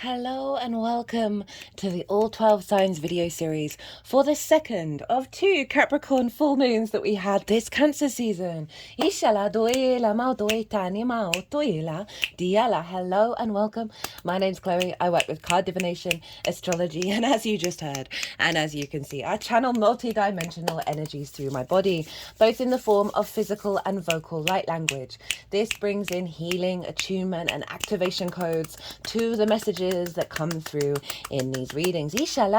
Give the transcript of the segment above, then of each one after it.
Hello and welcome to the All 12 Signs video series for the second of two Capricorn full moons that we had this Cancer season. Hello and welcome. My name's Chloe. I work with card divination, astrology, and as you just heard, and as you can see, I channel multi-dimensional energies through my body, both in the form of physical and vocal light language. This brings in healing, attunement, and activation codes to the messages that come through in these readings. For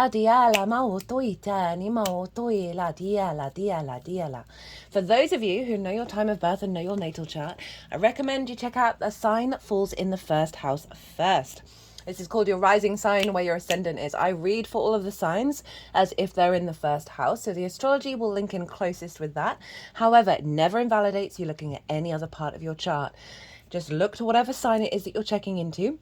those of you who know your time of birth and know your natal chart, I recommend you check out the sign that falls in the first house first. This is called your rising sign, where your ascendant is. I read for all of the signs as if they're in the first house, so the astrology will link in closest with that. However, it never invalidates you looking at any other part of your chart. Just look to whatever sign it is that you're checking into.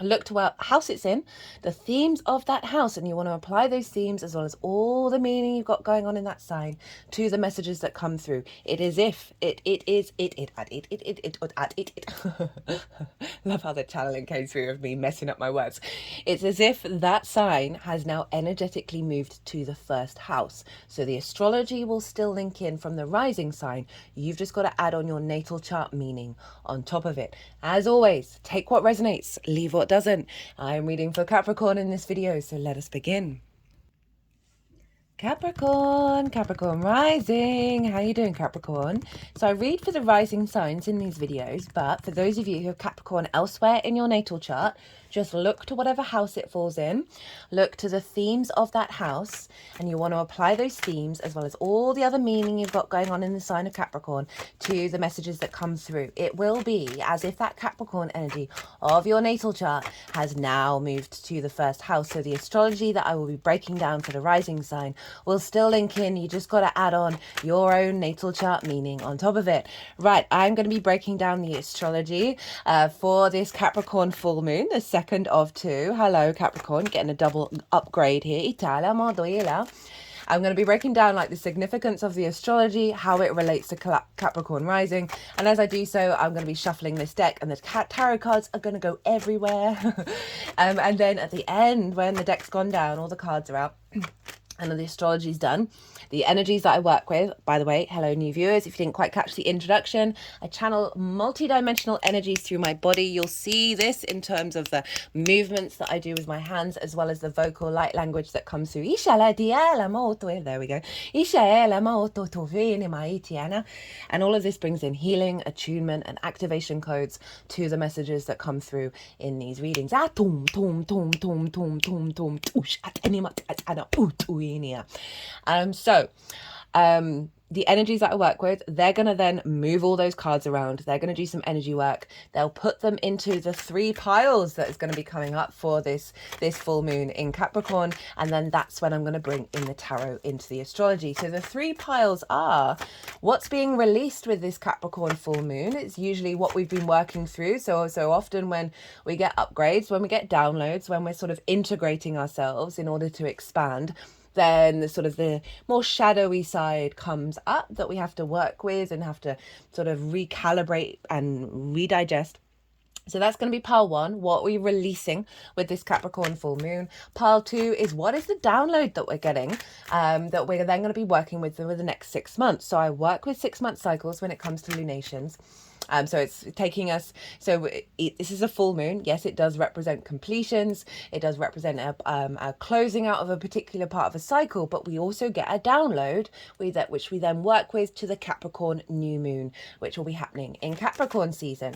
Look to what house it's in, the themes of that house, and you want to apply those themes as well as all the meaning you've got going on in that sign to the messages that come through. It is if it love how the channeling came through of me messing up my words. It's as if that sign has now energetically moved to the first house. So the astrology will still link in from the rising sign. You've just got to add on your natal chart meaning on top of it. As always, take what resonates, leave what doesn't. I'm reading for Capricorn in this video, so let us begin. Capricorn rising. How you doing, Capricorn? So I read for the rising signs in these videos, but for those of you who have Capricorn elsewhere in your natal chart, just look to whatever house it falls in, look to the themes of that house, and you want to apply those themes as well as all the other meaning you've got going on in the sign of Capricorn to the messages that come through. It will be as if that Capricorn energy of your natal chart has now moved to the first house. So the astrology that I will be breaking down for the rising sign will still link in. You just got to add on your own natal chart meaning on top of it. Right, I'm going to be breaking down the astrology for this Capricorn full moon, the second of two. Hello, Capricorn, getting a double upgrade here. I'm going to be breaking down like the significance of the astrology, how it relates to Capricorn rising. And as I do so, I'm going to be shuffling this deck, and the tarot cards are going to go everywhere. And then at the end, when the deck's gone down, all the cards are out, and the astrology's done, the energies that I work with, by the way, hello new viewers, if you didn't quite catch the introduction, I channel multi-dimensional energies through my body. You'll see this in terms of the movements that I do with my hands, as well as the vocal light language that comes through. There we go. And all of this brings in healing, attunement, and activation codes to the messages that come through in these readings. The energies that I work with, they're going to then move all those cards around. They're going to do some energy work. They'll put them into the three piles that is going to be coming up for this full moon in Capricorn. And then that's when I'm going to bring in the tarot into the astrology. So the three piles are what's being released with this Capricorn full moon. It's usually what we've been working through. So often when we get upgrades, when we get downloads, when we're sort of integrating ourselves in order to expand, then the more shadowy side comes up that we have to work with and have to sort of recalibrate and redigest. So that's going to be pile one, what we're releasing with this Capricorn full moon. Pile two is what is the download that we're getting, that we're then going to be working with the next 6 months. So I work with 6-month cycles when it comes to lunations. So it's taking us, this is a full moon. Yes, it does represent completions. It does represent a closing out of a particular part of a cycle, but we also get a download which we then work with to the Capricorn new moon, which will be happening in Capricorn season.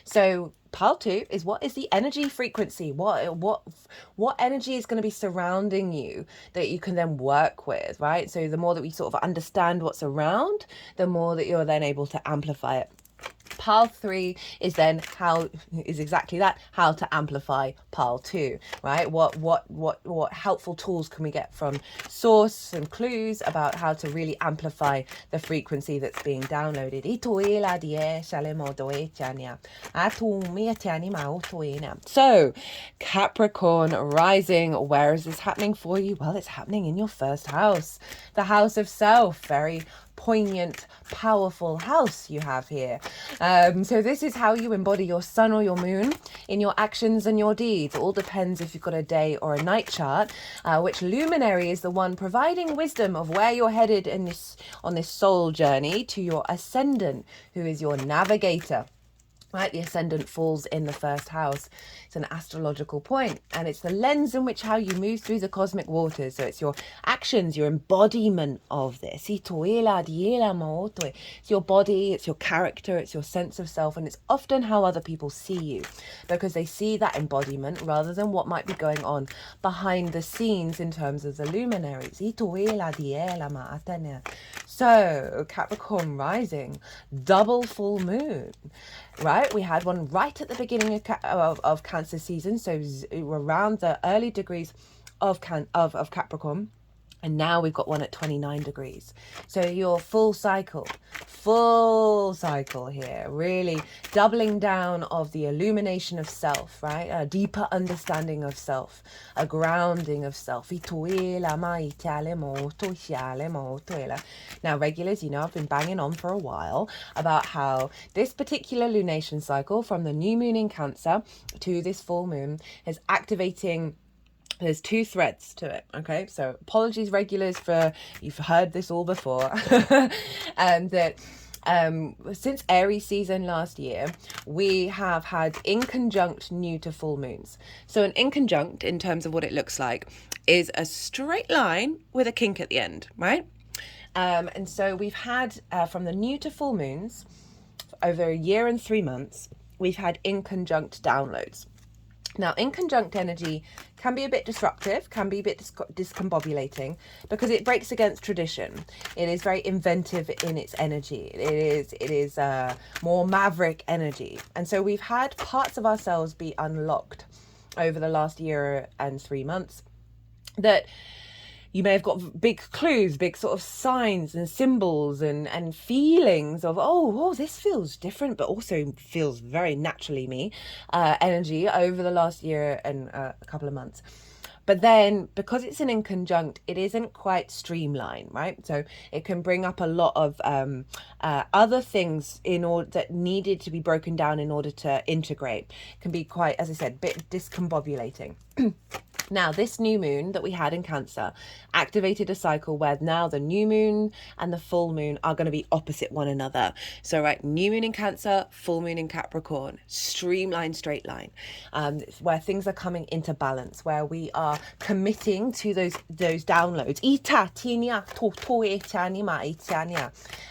So pile two is what is the energy frequency? What energy is going to be surrounding you that you can then work with, right? So the more that we sort of understand what's around, the more that you're then able to amplify it. Pile three is then how to amplify pile two, right? What helpful tools can we get from source and clues about how to really amplify the frequency that's being downloaded. So Capricorn rising, where is this happening for you? Well, it's happening in your first house. the house of self. Very poignant, powerful house you have here. So this is how you embody your sun or your moon in your actions and your deeds. It all depends if you've got a day or a night chart, which luminary is the one providing wisdom of where you're headed in this on this soul journey to your ascendant, who is your navigator. Right, the ascendant falls in the first house. It's an astrological point, and it's the lens in which how you move through the cosmic waters. So it's your actions, your embodiment of this. It's your body, it's your character, it's your sense of self, and it's often how other people see you, because they see that embodiment rather than what might be going on behind the scenes in terms of the luminaries. So Capricorn rising, double full moon. Right, we had one right at the beginning of Cancer season, so around the early degrees of Capricorn, and now we've got one at 29 degrees. So your full cycle here, really doubling down of the illumination of self, right? A deeper understanding of self, a grounding of self. Now, regulars, you know, I've been banging on for a while about how this particular lunation cycle from the new moon in Cancer to this full moon is activating. There's two threads to it, okay? So apologies, regulars, for you've heard this all before. That since Aries season last year, we have had inconjunct new to full moons. So an inconjunct, in terms of what it looks like, is a straight line with a kink at the end, right? And so we've had, from the new to full moons, over a year and 3 months, we've had inconjunct downloads. Now, inconjunct energy can be a bit disruptive, can be a bit discombobulating, because it breaks against tradition. It is very inventive in its energy. It is more maverick energy. And so we've had parts of ourselves be unlocked over the last year and 3 months that you may have got big clues, big sort of signs and symbols and feelings of, oh, this feels different, but also feels very naturally me, energy over the last year and a couple of months. But then, because it's an inconjunct, it isn't quite streamlined, right? So it can bring up a lot of other things in order that needed to be broken down in order to integrate. It can be quite, as I said, a bit discombobulating. Now, this new moon that we had in Cancer activated a cycle where now the new moon and the full moon are going to be opposite one another. So, right, new moon in Cancer, full moon in Capricorn, streamlined straight line, where things are coming into balance, where we are committing to those downloads.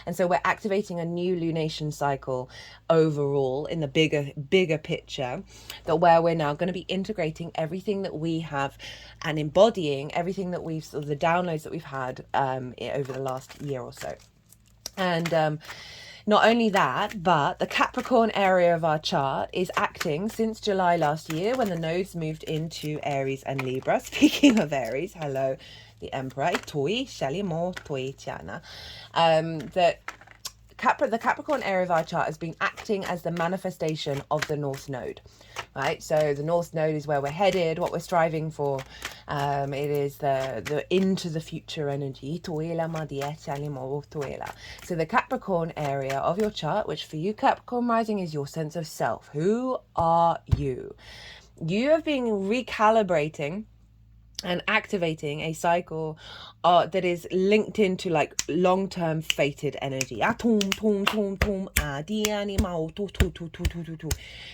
And so we're activating a new lunation cycle overall in the bigger picture, that where we're now going to be integrating everything that we have and embodying everything that we've sort of the downloads that we've had over the last year or so. And not only that, but the Capricorn area of our chart is acting since July last year, when the nodes moved into Aries and Libra. Speaking of Aries, hello, the Emperor. The Capricorn area of our chart has been acting as the manifestation of the North Node, right? So the North Node is where we're headed, what we're striving for. It is the into the future energy. So the Capricorn area of your chart, which for you Capricorn rising is your sense of self. Who are you? You have been recalibrating and activating a cycle that is linked into like long-term fated energy.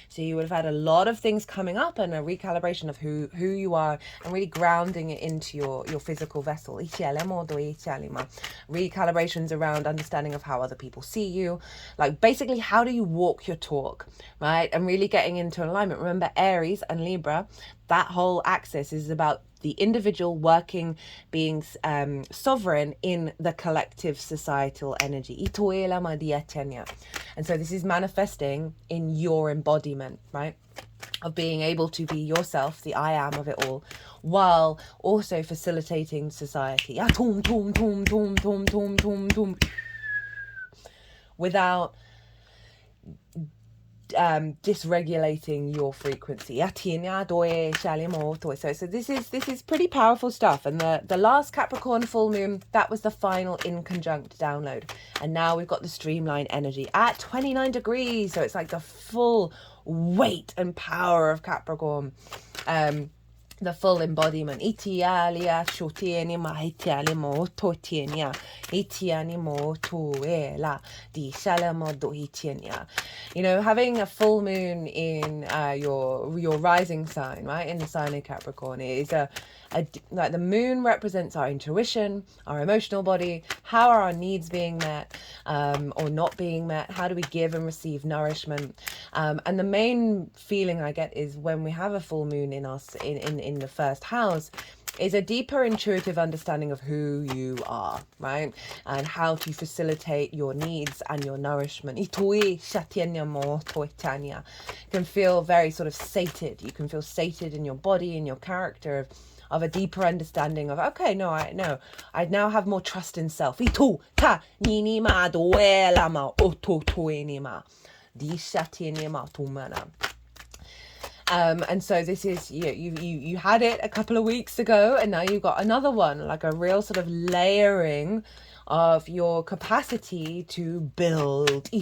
So you would have had a lot of things coming up and a recalibration of who you are, and really grounding it into your physical vessel. Recalibrations around understanding of how other people see you, like basically how do you walk your talk, right? And really getting into alignment. Remember, Aries and Libra, that whole axis is about the individual working, being sovereign in the collective societal energy. And so this is manifesting in your embodiment, right? Of being able to be yourself, the I am of it all, while also facilitating society. Without dysregulating your frequency. So this is pretty powerful stuff. And the last Capricorn full moon, that was the final in conjunct download. And now we've got the streamline energy at 29 degrees. So it's like the full weight and power of Capricorn. The full embodiment. Itialia shotieni ma hitiali mo totienia. Itiani mo tuela di salamo do hitienia. You know, having a full moon in your rising sign, right, in the sign of Capricorn, is like the moon represents our intuition, our emotional body. How are our needs being met or not being met? How do we give and receive nourishment? And the main feeling I get is when we have a full moon in us in the first house is a deeper intuitive understanding of who you are, right? And how to facilitate your needs and your nourishment. You can feel very sort of sated. You can feel sated in your body, in your character, of a deeper understanding of, okay, no, I now have more trust in self. And so this is, you had it a couple of weeks ago, and now you've got another one, like a real sort of layering of your capacity to build. There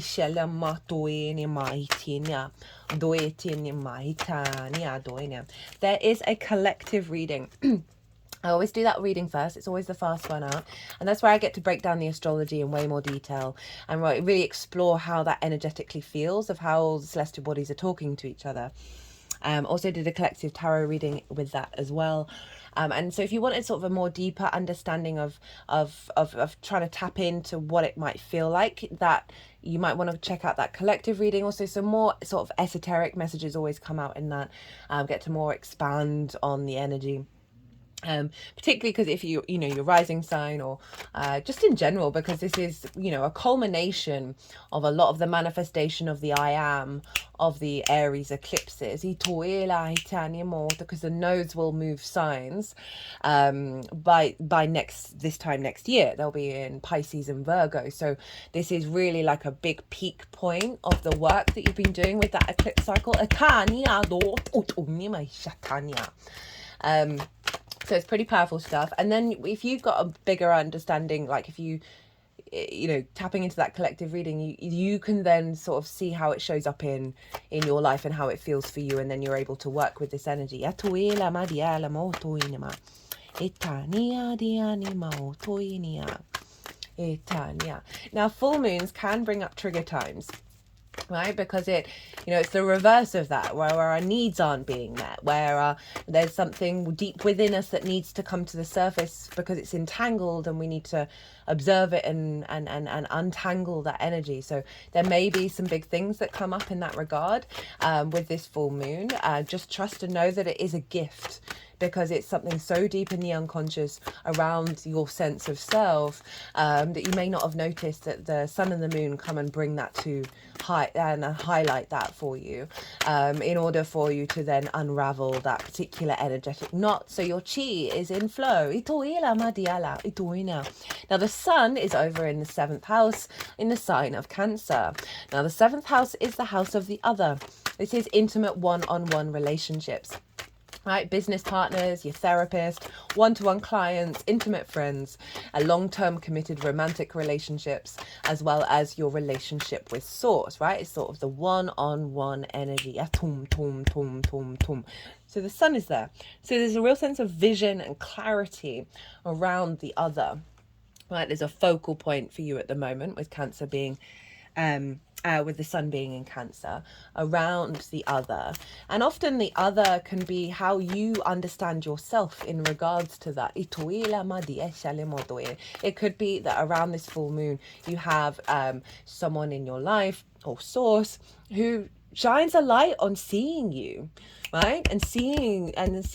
is a collective reading. I always do that reading first. It's always the fast one out. And that's where I get to break down the astrology in way more detail and really explore how that energetically feels, of how the celestial bodies are talking to each other. Also did a collective tarot reading with that as well. And so if you wanted sort of a more deeper understanding of trying to tap into what it might feel like, that you might want to check out that collective reading. Also, some more sort of esoteric messages always come out in that, get to more expand on the energy. Particularly because if your rising sign, or just in general, because this is, a culmination of a lot of the manifestation of the I am of the Aries eclipses, because the nodes will move signs by this time next year. They'll be in Pisces and Virgo. So this is really like a big peak point of the work that you've been doing with that eclipse cycle. So it's pretty powerful stuff. And then if you've got a bigger understanding, like if you tapping into that collective reading, you can then sort of see how it shows up in your life and how it feels for you, and then you're able to work with this energy. Now, full moons can bring up trigger times, right? Because it's the reverse of that, where our needs aren't being met, where there's something deep within us that needs to come to the surface because it's entangled, and we need to observe it and untangle that energy. So there may be some big things that come up in that regard with this full moon. Just trust and know that it is a gift, because it's something so deep in the unconscious around your sense of self that you may not have noticed that the sun and the moon come and bring that to highlight that for you, in order for you to then unravel that particular energetic knot, so your chi is in flow. Now the sun is over in the 7th house in the sign of Cancer. Now the 7th house is the house of the other. This is intimate one-on-one relationships, right? Business partners, your therapist, one-to-one clients, intimate friends, a long-term committed romantic relationships, as well as your relationship with source, right? It's sort of the one-on-one energy. So the sun is there. So there's a real sense of vision and clarity around the other, right? There's a focal point for you at the moment, with Cancer being with the sun being in Cancer, around the other. And often the other can be how you understand yourself in regards to that. It could be that around this full moon you have someone in your life or source who shines a light on seeing you, right? And seeing and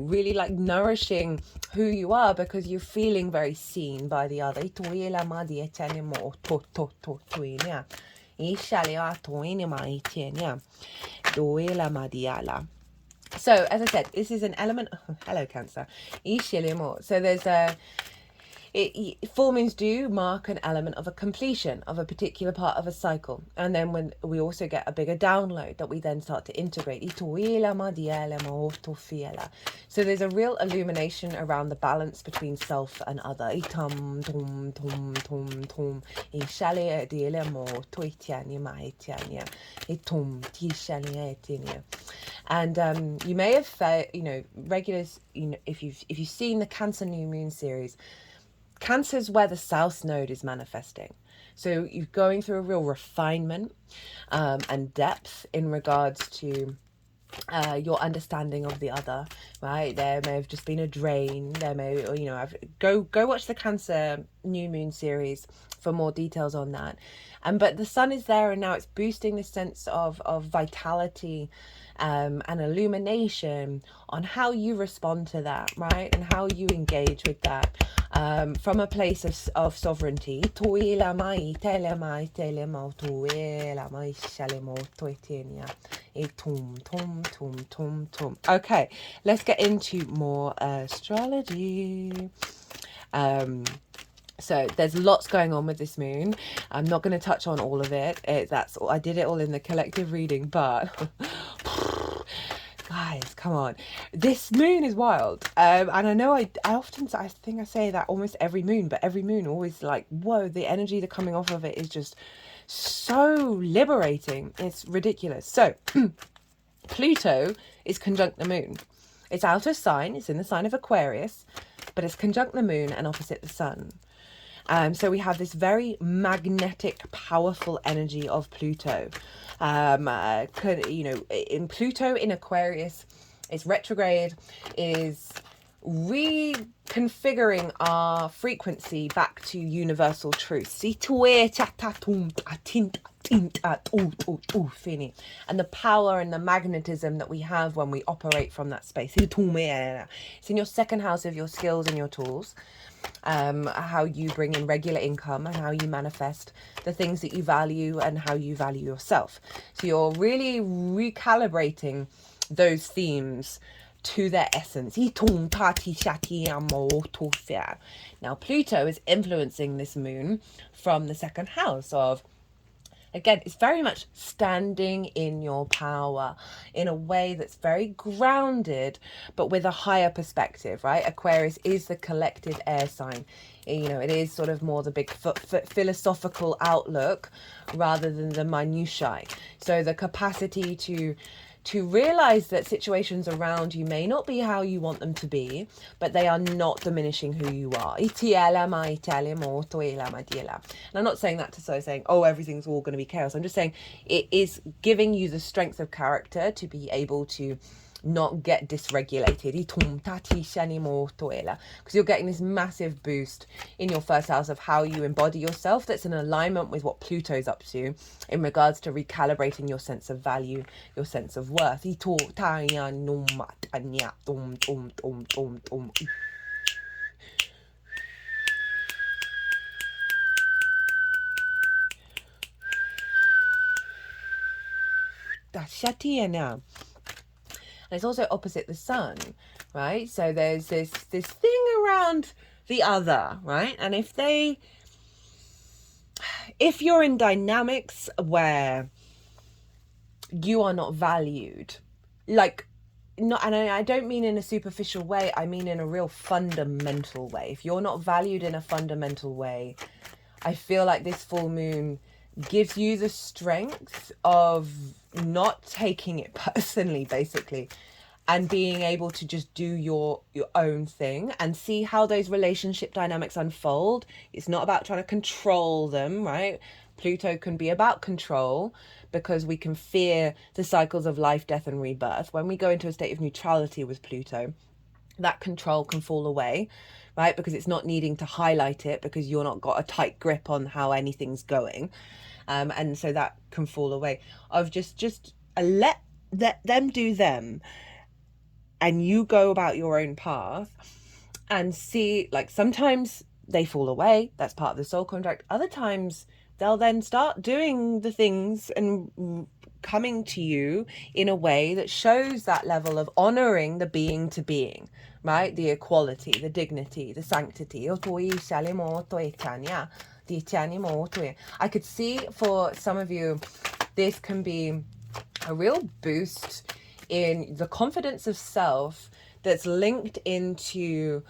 really like nourishing who you are, because you're feeling very seen by the other. So as I said, this is an element. Hello, Cancer. So there's full moons do mark an element of a completion of a particular part of a cycle, and then when we also get a bigger download that we then start to integrate. So there's a real illumination around the balance between self and other. And you may have felt, regulars, if you've seen the Cancer New Moon series, Cancer's where the South Node is manifesting. So you're going through a real refinement and depth in regards to your understanding of the other, right? There may have just been a drain. There may, go watch the Cancer New Moon series for more details on that. But the sun is there, and now it's boosting the sense of vitality and illumination on how you respond to that, right? And how you engage with that from a place of sovereignty. Okay, let's get into more astrology. So there's lots going on with this moon. I'm not going to touch on all of it. I did it all in the collective reading, but guys, come on. This moon is wild. And I know I think I say that almost every moon, but every moon always like, whoa, the energy that's coming off of it is just so liberating. It's ridiculous. So Pluto is conjunct the moon. It's out of sign. It's in the sign of Aquarius, but it's conjunct the moon and opposite the sun. So we have this very magnetic, powerful energy of Pluto. In Pluto in Aquarius, it's retrograde, is reconfiguring our frequency back to universal truth. And the power and the magnetism that we have when we operate from that space. It's in your second house of your skills and your tools. How you bring in regular income and how you manifest the things that you value and how you value yourself. So you're really recalibrating those themes to their essence. Now Pluto is influencing this moon from the second house of, again, it's very much standing in your power in a way that's very grounded, but with a higher perspective, right? Aquarius is the collective air sign. It is sort of more the big philosophical outlook rather than the minutiae. So the capacity to realize that situations around you may not be how you want them to be, but they are not diminishing who you are. And I'm not saying that to saying, oh, everything's all going to be chaos. I'm just saying it is giving you the strength of character to be able to not get dysregulated, because you're getting this massive boost in your first house of how you embody yourself that's in alignment with what Pluto's up to in regards to recalibrating your sense of value, your sense of worth. And it's also opposite the sun, right? So there's this thing around the other, right? And if you're in dynamics where you are not valued, and I don't mean in a superficial way, I mean in a real fundamental way. If you're not valued in a fundamental way, I feel like this full moon gives you the strength of not taking it personally, basically, and being able to just do your own thing and see how those relationship dynamics unfold. It's not about trying to control them, right? Pluto can be about control because we can fear the cycles of life, death, and rebirth. When we go into a state of neutrality with Pluto, that control can fall away, right? Because it's not needing to highlight it because you're not got a tight grip on how anything's going. And so that can fall away. Of just let them do them, and you go about your own path and see, like, sometimes they fall away. That's part of the soul contract. Other times they'll then start doing the things and coming to you in a way that shows that level of honoring the being to being, right? The equality, the dignity, the sanctity. I could see for some of you, this can be a real boost in the confidence of self that's linked into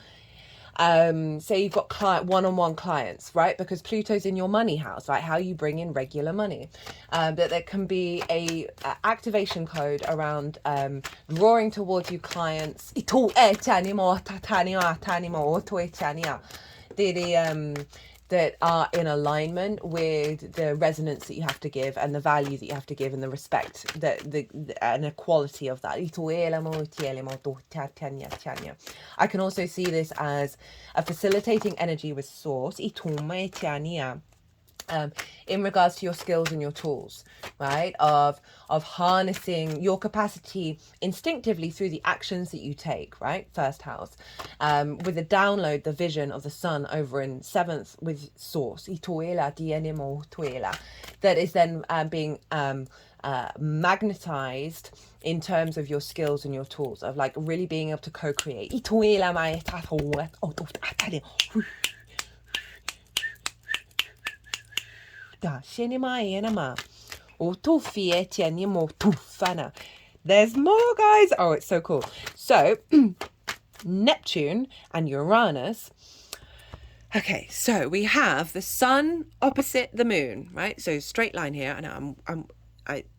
say you've got one-on-one clients, right? Because Pluto's in your money house, right? How you bring in regular money. That there can be a activation code around drawing towards you clients that are in alignment with the resonance that you have to give and the value that you have to give and the respect, the and equality of that. I can also see this as a facilitating energy with source in regards to your skills and your tools, right? Of harnessing your capacity instinctively through the actions that you take, right? First house. With the download, the vision of the sun over in seventh with source. That is then being magnetized in terms of your skills and your tools, of like really being able to co-create. There's more, guys. Oh, it's so cool. So Neptune and Uranus. Okay, so we have the sun opposite the moon, right? So straight line here. I know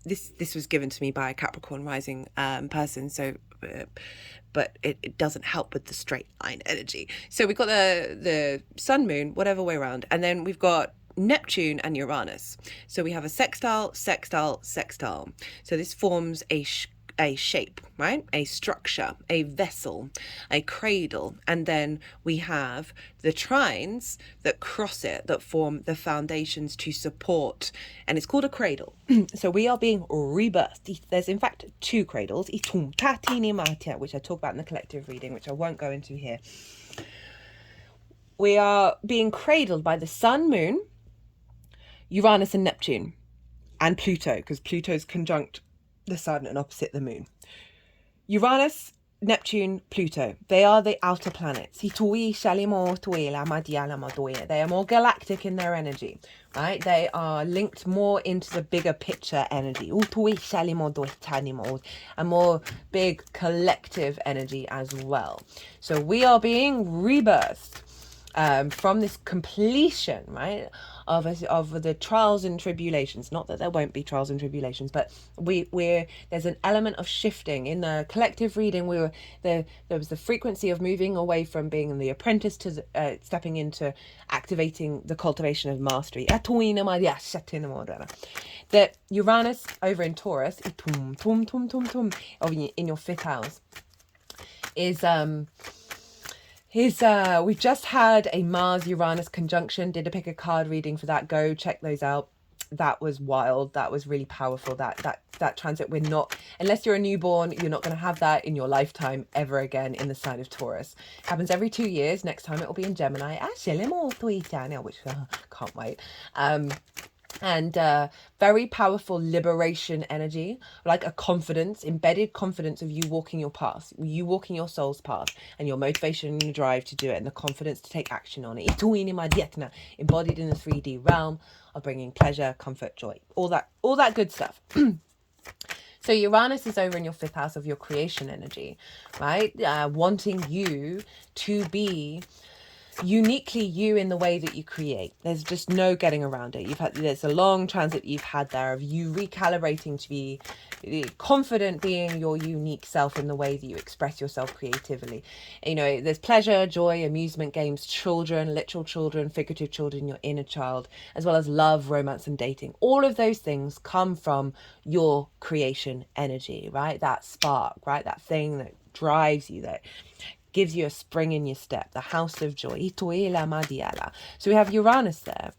this was given to me by a Capricorn rising person, so but it doesn't help with the straight line energy. So we've got the sun, moon, whatever way around, and then we've got Neptune and Uranus. So we have a sextile, sextile, sextile. So this forms a shape, right? A structure, a vessel, a cradle. And then we have the trines that cross it, that form the foundations to support. And it's called a cradle. So we are being rebirthed. There's in fact two cradles, which I talk about in the collective reading, which I won't go into here. We are being cradled by the sun, moon, Uranus and Neptune, and Pluto, because Pluto's conjunct the sun and opposite the moon. Uranus, Neptune, Pluto, they are the outer planets. They are more galactic in their energy, right? They are linked more into the bigger picture energy, and more big collective energy as well. So we are being rebirthed from this completion, right, of the trials and tribulations. Not that there won't be trials and tribulations, but there's an element of shifting in the collective reading. There was the frequency of moving away from being the apprentice to stepping into activating the cultivation of mastery. That Uranus over in Taurus, in your fifth house, is we've just had a Mars-Uranus conjunction. Did a pick a card reading for that. Go check those out. That was wild. That was really powerful. That transit, we're not, unless you're a newborn, you're not going to have that in your lifetime ever again in the sign of Taurus. It happens every 2 years. Next time it will be in Gemini. Which can't wait. And very powerful liberation energy, like a confidence, embedded confidence of you walking your path, you walking your soul's path, and your motivation and your drive to do it, and the confidence to take action on it. Embodied in the 3D realm of bringing pleasure, comfort, joy, all that good stuff. So Uranus is over in your fifth house of your creation energy, right? Wanting you to be uniquely you in the way that you create. There's just no getting around it. There's a long transit you've had there of you recalibrating to be confident being your unique self in the way that you express yourself creatively. There's pleasure, joy, amusement, games, children, literal children, figurative children, your inner child, as well as love, romance, and dating. All of those things come from your creation energy, right? That spark, right? That thing that drives you, that gives you a spring in your step, the house of joy. So we have Uranus there,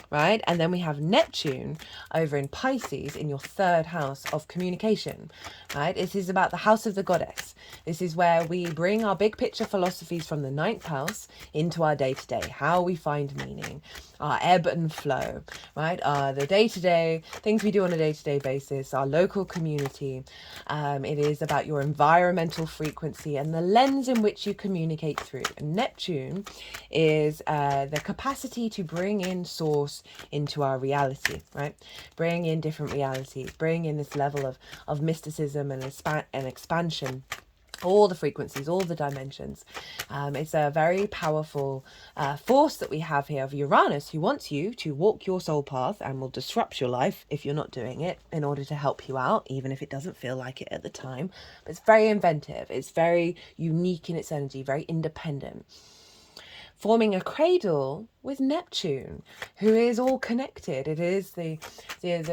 right? And then we have Neptune over in Pisces in your third house of communication, right? This is about the house of the goddess. This is where we bring our big picture philosophies from the ninth house into our day-to-day, how we find meaning, our ebb and flow, right? The day-to-day, things we do on a day-to-day basis, our local community. It is about your environmental frequency and the lens in which you communicate through. And Neptune is the capacity to bring in source into our reality, right? Bring in different realities, bring in this level of mysticism and expansion, all the frequencies, all the dimensions. It's a very powerful force that we have here of Uranus, who wants you to walk your soul path and will disrupt your life if you're not doing it, in order to help you out, even if it doesn't feel like it at the time. But it's very inventive, it's very unique in its energy, very independent, forming a cradle with Neptune, who is all connected. It is the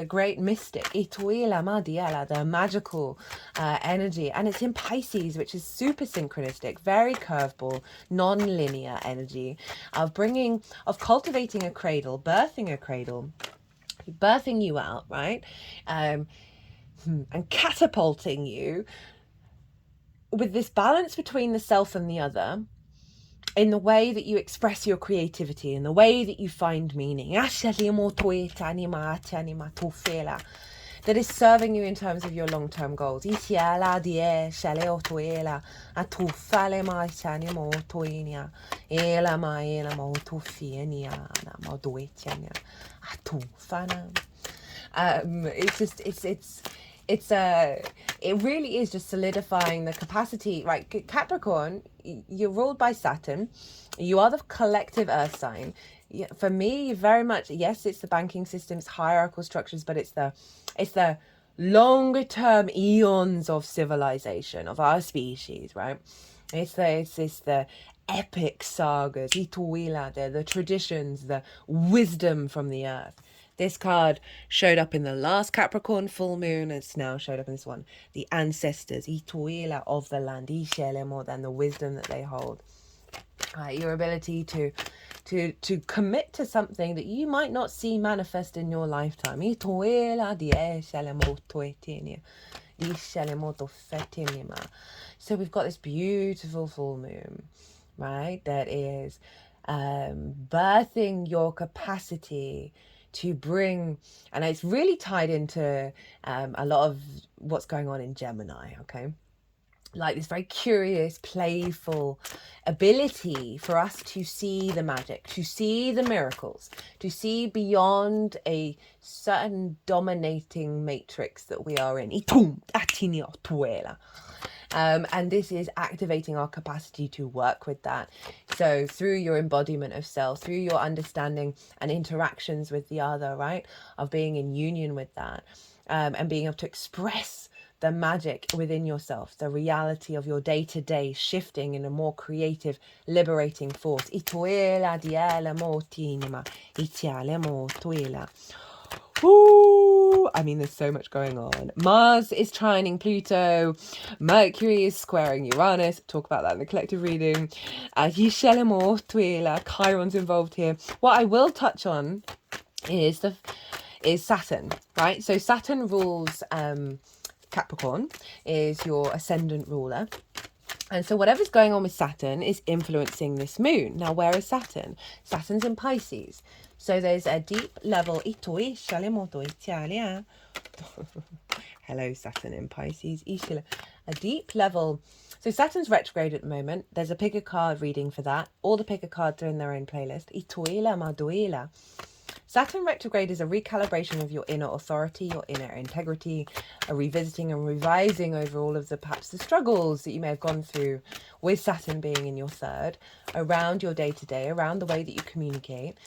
great mystic, the magical energy, and it's in Pisces, which is super synchronistic, very curveball, non-linear energy of cultivating a cradle, birthing you out, right? And catapulting you with this balance between the self and the other, in the way that you express your creativity, in the way that you find meaning, that is serving you in terms of your long-term goals. It really is just solidifying the capacity, right? Capricorn, you're ruled by Saturn. You are the collective earth sign. For me, very much, yes, it's the banking systems, hierarchical structures, but it's the longer term eons of civilization of our species, right? It's the epic sagas, the traditions, the wisdom from the earth. This card showed up in the last Capricorn full moon. It's now showed up in this one. The ancestors, of the land, more than the wisdom that they hold. Your ability to commit to something that you might not see manifest in your lifetime. So we've got this beautiful full moon, right? That is birthing your capacity to bring, and it's really tied into a lot of what's going on in Gemini, okay? Like this very curious, playful ability for us to see the magic, to see the miracles, to see beyond a certain dominating matrix that we are in. And this is activating our capacity to work with that. So through your embodiment of self, through your understanding and interactions with the other, right? Of being in union with that, and being able to express the magic within yourself, the reality of your day-to-day shifting in a more creative, liberating force. Ooh, I mean, there's so much going on. Mars is trining Pluto. Mercury is squaring Uranus. Talk about that in the collective reading. Chiron's involved here. What I will touch on is Saturn, right? So Saturn rules Capricorn, is your ascendant ruler. And so whatever's going on with Saturn is influencing this moon. Now, where is Saturn? Saturn's in Pisces. So there's a deep level. Hello, Saturn in Pisces. A deep level. So Saturn's retrograde at the moment. There's a pick a card reading for that. All the pick a cards are in their own playlist. Saturn retrograde is a recalibration of your inner authority, your inner integrity, a revisiting and revising over all of perhaps the struggles that you may have gone through with Saturn being in your third, around your day-to-day, around the way that you communicate,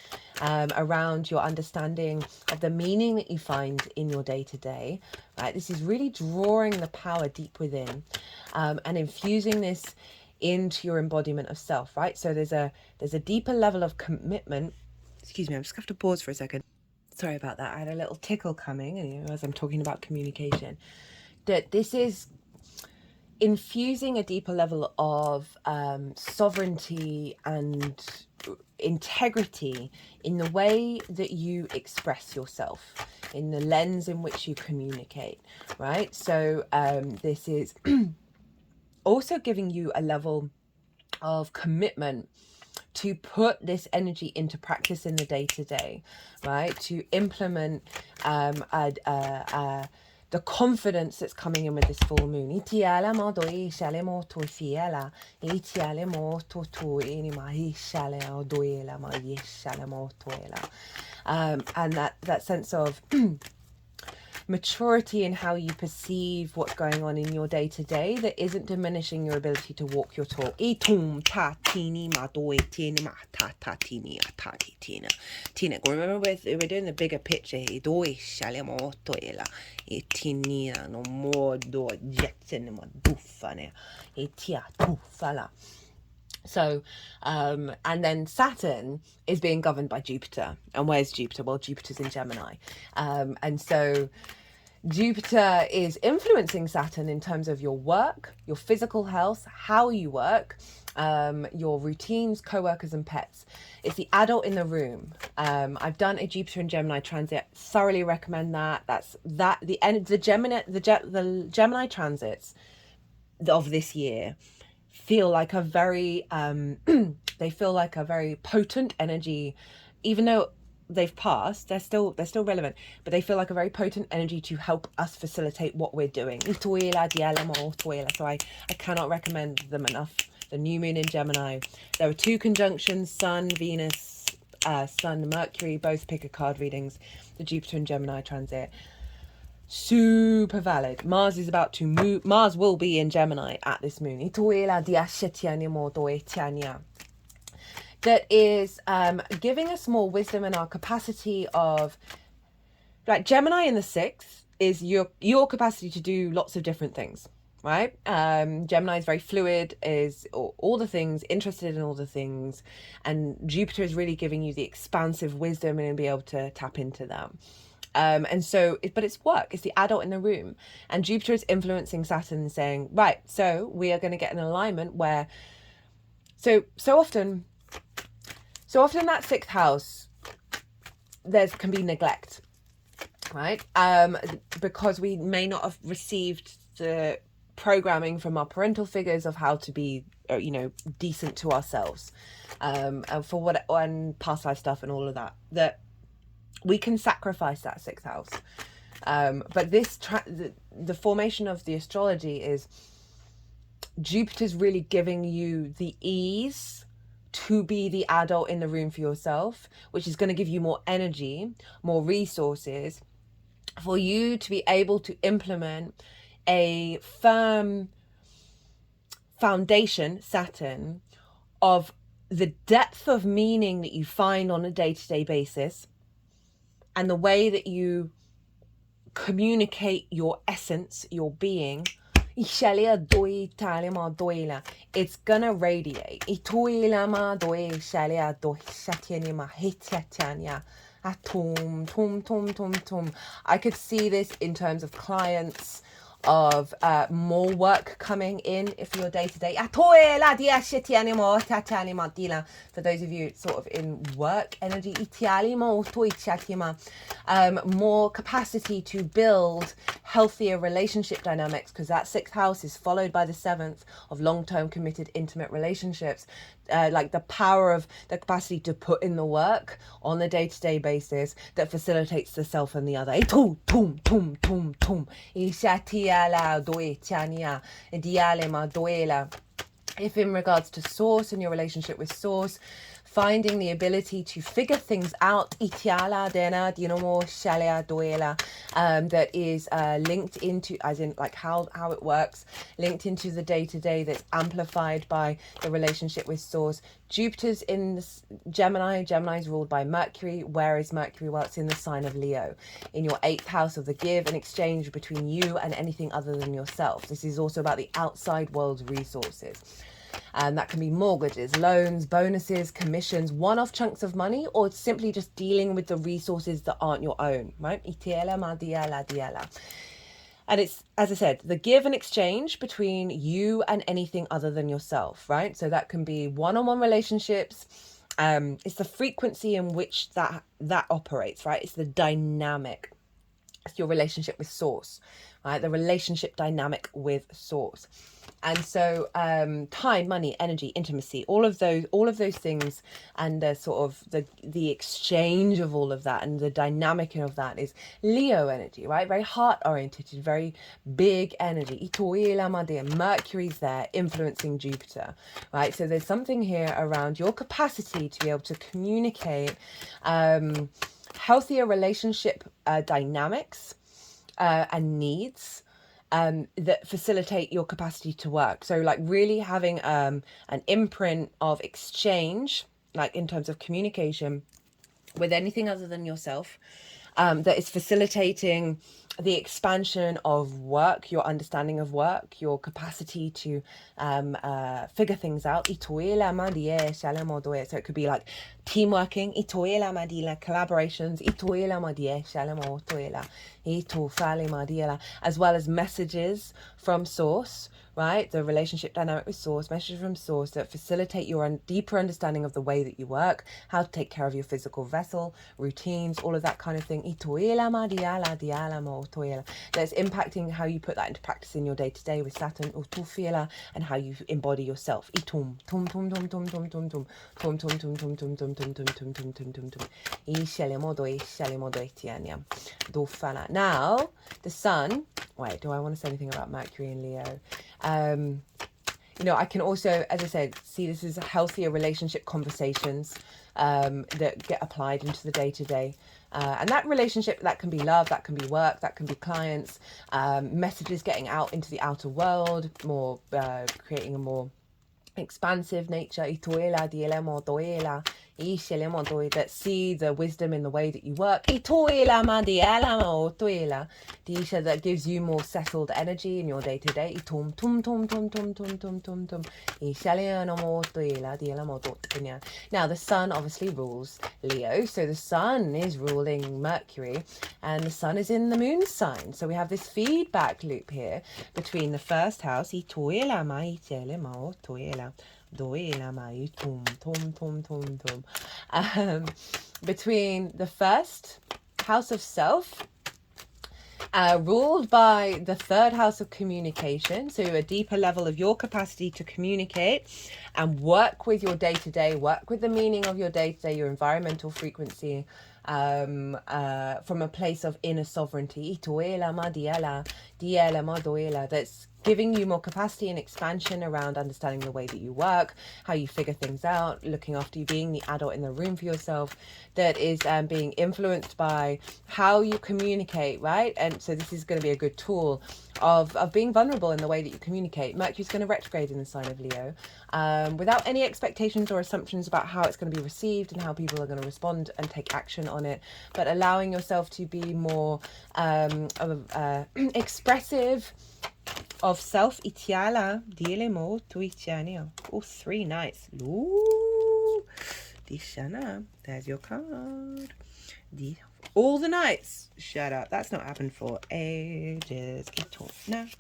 around your understanding of the meaning that you find in your day-to-day. Right? This is really drawing the power deep within, and infusing this into your embodiment of self, right? So there's a deeper level of commitment. Excuse me, I'm just going to have to pause for a second. Sorry about that. I had a little tickle coming, and as I'm talking about communication, that this is infusing a deeper level of sovereignty and integrity in the way that you express yourself, in the lens in which you communicate, right? So this is also giving you a level of commitment to put this energy into practice in the day-to-day, right? To implement the confidence that's coming in with this full moon. And that sense of maturity in how you perceive what's going on in your day-to-day that isn't diminishing your ability to walk your talk. Remember, we're doing the bigger picture here. So, and then Saturn is being governed by Jupiter. And where's Jupiter? Well, Jupiter's in Gemini. And so Jupiter is influencing Saturn in terms of your work, your physical health, how you work, your routines, co-workers and pets. It's the adult in the room. I've done a Jupiter and Gemini transit. Thoroughly recommend that. The Gemini transits of this year feel like a very they feel like a very potent energy. Even though they've passed, they're still relevant, but they feel like a very potent energy to help us facilitate what we're doing. So I cannot recommend them enough. The new moon in Gemini, there were 2 conjunctions, Sun, Venus, Sun, Mercury, both pick a card readings. The Jupiter and Gemini transit, super valid. Mars is about to move. Mars will be in Gemini at this moon. That is giving us more wisdom in our capacity of, like, Gemini in the 6th is your capacity to do lots of different things, right? Gemini is very fluid, is all the things, interested in all the things, and Jupiter is really giving you the expansive wisdom and be able to tap into them. And so, but it's work, it's the adult in the room. And Jupiter is influencing Saturn and saying, right, so we are going to get an alignment where, so often that 6th house, can be neglect, right? Because we may not have received the programming from our parental figures of how to be, decent to ourselves, and past life stuff and all of that we can sacrifice that 6th house. But the formation of the astrology is Jupiter's really giving you the ease to be the adult in the room for yourself, which is going to give you more energy, more resources for you to be able to implement a firm foundation, Saturn, of the depth of meaning that you find on a day-to-day basis, and the way that you communicate your essence, your being. It's gonna radiate. I could see this in terms of clients, of more work coming in if you're day-to-day. For those of you sort of in work energy, more capacity to build healthier relationship dynamics, because that 6th house is followed by the 7th of long-term committed intimate relationships. Like the power of the capacity to put in the work on a day-to-day basis that facilitates the self and the other. If in regards to source and your relationship with source, finding the ability to figure things out, that is linked into, as in like how it works, linked into the day-to-day, that's amplified by the relationship with source. Jupiter's in Gemini. Gemini is ruled by Mercury. Where is Mercury? Well, it's in the sign of Leo, in your 8th house of the give and exchange between you and anything other than yourself. This is also about the outside world's resources. And that can be mortgages, loans, bonuses, commissions, one-off chunks of money, or simply just dealing with the resources that aren't your own, right? And it's, as I said, the give and exchange between you and anything other than yourself, right? So that can be one-on-one relationships. It's the frequency in which that operates, right? It's the dynamic. It's your relationship with source, right? The relationship dynamic with source. And so time, money, energy, intimacy, all of those things, and the sort of the exchange of all of that and the dynamic of that is Leo energy, right? Very heart oriented, very big energy. Mercury's there influencing Jupiter, right? So there's something here around your capacity to be able to communicate healthier relationship dynamics and needs that facilitate your capacity to work. So like really having an imprint of exchange, like in terms of communication with anything other than yourself, that is facilitating the expansion of work, your understanding of work, your capacity to figure things out. So it could be like teamworking, collaborations, as well as messages from source, right? The relationship dynamic with source, messages from source that facilitate your deeper understanding of the way that you work, how to take care of your physical vessel, routines, all of that kind of thing. That's impacting how you put that into practice in your day-to-day with Saturn, and how you embody yourself. Now, the sun. Wait, do I want to say anything about Mercury and Leo? I can also, as I said, see this as healthier relationship conversations that get applied into the day-to-day. And that relationship, that can be love, that can be work, that can be clients, messages getting out into the outer world, more creating a more expansive nature, that see the wisdom in the way that you work, that gives you more settled energy in your day-to-day. Now the sun obviously rules Leo, so the sun is ruling Mercury and the sun is in the moon sign, so we have this feedback loop here between the first house, between the first house of self, ruled by the third house of communication, so a deeper level of your capacity to communicate and work with your day-to-day, work with the meaning of your day-to-day, your environmental frequency, from a place of inner sovereignty, that's giving you more capacity and expansion around understanding the way that you work, how you figure things out, looking after you, being the adult in the room for yourself, that is being influenced by how you communicate, right? And so this is going to be a good tool of being vulnerable in the way that you communicate. Mercury's going to retrograde in the sign of Leo, without any expectations or assumptions about how it's going to be received and how people are going to respond and take action on it, but allowing yourself to be more expressive of self. Oh, 3 nights. Ooh, Dishana, there's your card. All the nights. Shut up. That's not happened for ages. Itona,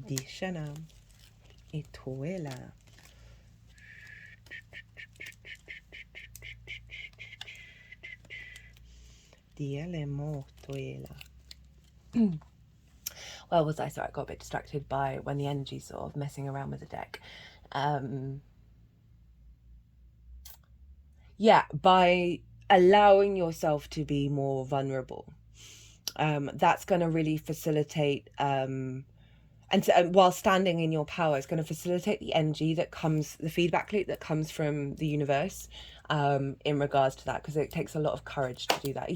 Dishana, Itoela. Where was I? Sorry, I got a bit distracted by when the energy's sort of messing around with the deck. By allowing yourself to be more vulnerable, that's going to really facilitate, and while standing in your power, it's going to facilitate the energy that comes, the feedback loop that comes from the universe, in regards to that, because it takes a lot of courage to do that.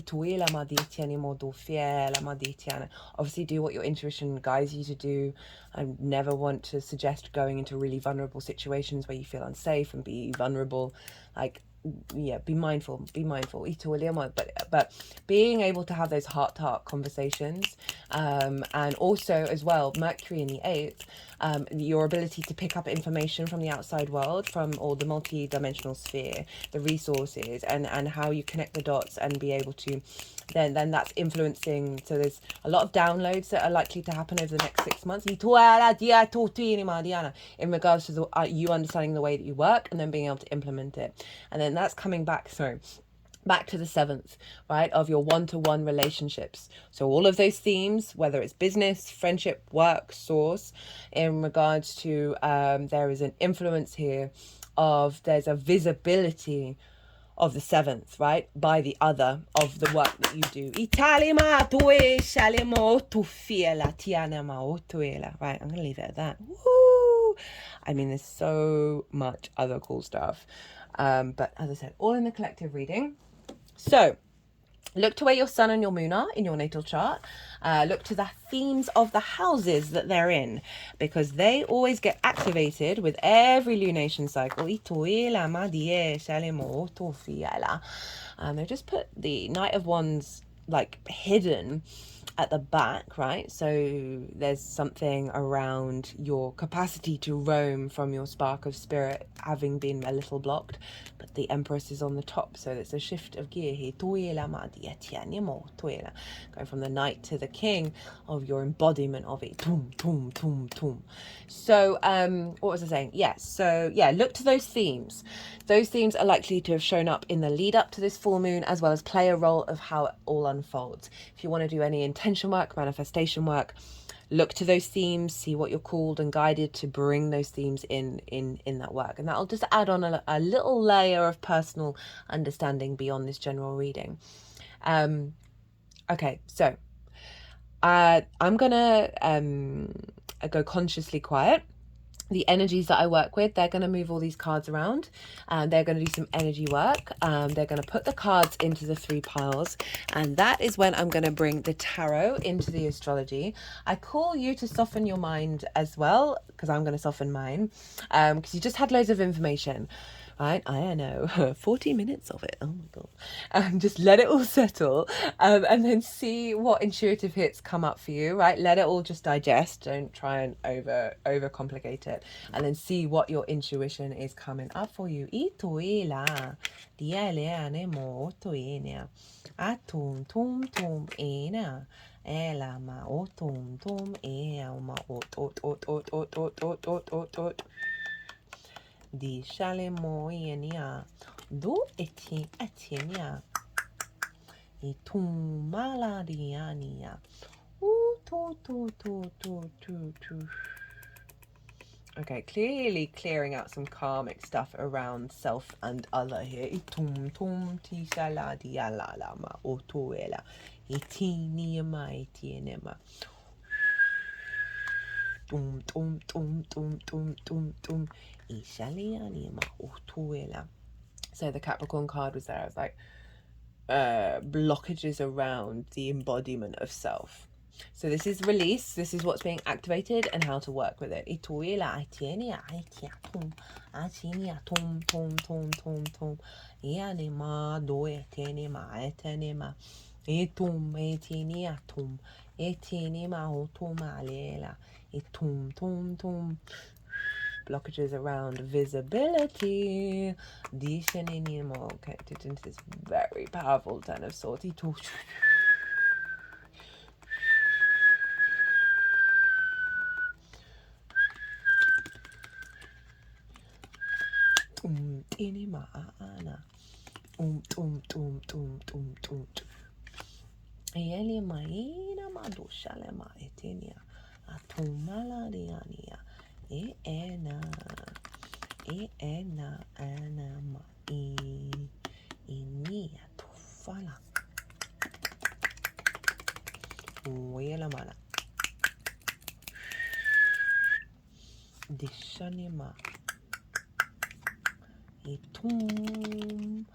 Obviously do what your intuition guides you to do. I never want to suggest going into really vulnerable situations where you feel unsafe and be vulnerable. Like, be mindful, but being able to have those heart-to-heart conversations, and also as well, Mercury in the 8th, your ability to pick up information from the outside world, from all the multi-dimensional sphere, the resources, and how you connect the dots and be able to then that's influencing. So there's a lot of downloads that are likely to happen over the next 6 months in regards to you understanding the way that you work and then being able to implement it. And then that's coming back, back to the 7th, right, of your one-to-one relationships. So all of those themes, whether it's business, friendship, work, source, in regards to there is an influence here of, there's a visibility of the 7th, right, by the other of the work that you do. Right, I'm gonna leave it at that. Woo! I mean, there's so much other cool stuff, but as I said, all in the collective reading. So look to where your sun and your moon are in your natal chart. Look to the themes of the houses that they're in, because they always get activated with every lunation cycle. They just put the Knight of Wands like hidden at the back, right? So there's something around your capacity to roam from your spark of spirit having been a little blocked, but the Empress is on the top, so it's a shift of gear here. Going from the Knight to the King of your embodiment of it. So what was I saying? Yes, so yeah, look to those themes. Those themes are likely to have shown up in the lead up to this full moon, as well as play a role of how it all unfolds. If you want to do any intention work, manifestation work, look to those themes, see what you're called and guided to bring those themes in that work, and that'll just add on a little layer of personal understanding beyond this general reading. Okay, so I'm gonna go consciously quiet. The energies that I work with, they're going to move all these cards around, and they're going to do some energy work. They're going to put the cards into the 3 piles, and that is when I'm going to bring the tarot into the astrology. I call you to soften your mind as well, because I'm going to soften mine, because you just had loads of information. Right, I know, 40 minutes of it. Oh my god. Just let it all settle, and then see what intuitive hits come up for you. Right, let it all just digest. Don't try and over complicate it, and then see what your intuition is coming up for you. Ituela, dialeane mo tuenia, atum tum tum ena. Ela ma otum tum ea ma ot. Di shale moyenia do etienia e tum maladiania tu. Okay, clearly clearing out some karmic stuff around self and other here. E tum ti saladia la ma otuela etiniema etienema. So the Capricorn card was there. I was like, blockages around the embodiment of self. So this is release. This is what's being activated and how to work with it. Blockages around visibility. Connected into this very powerful Ten of Swords. Dishanima itum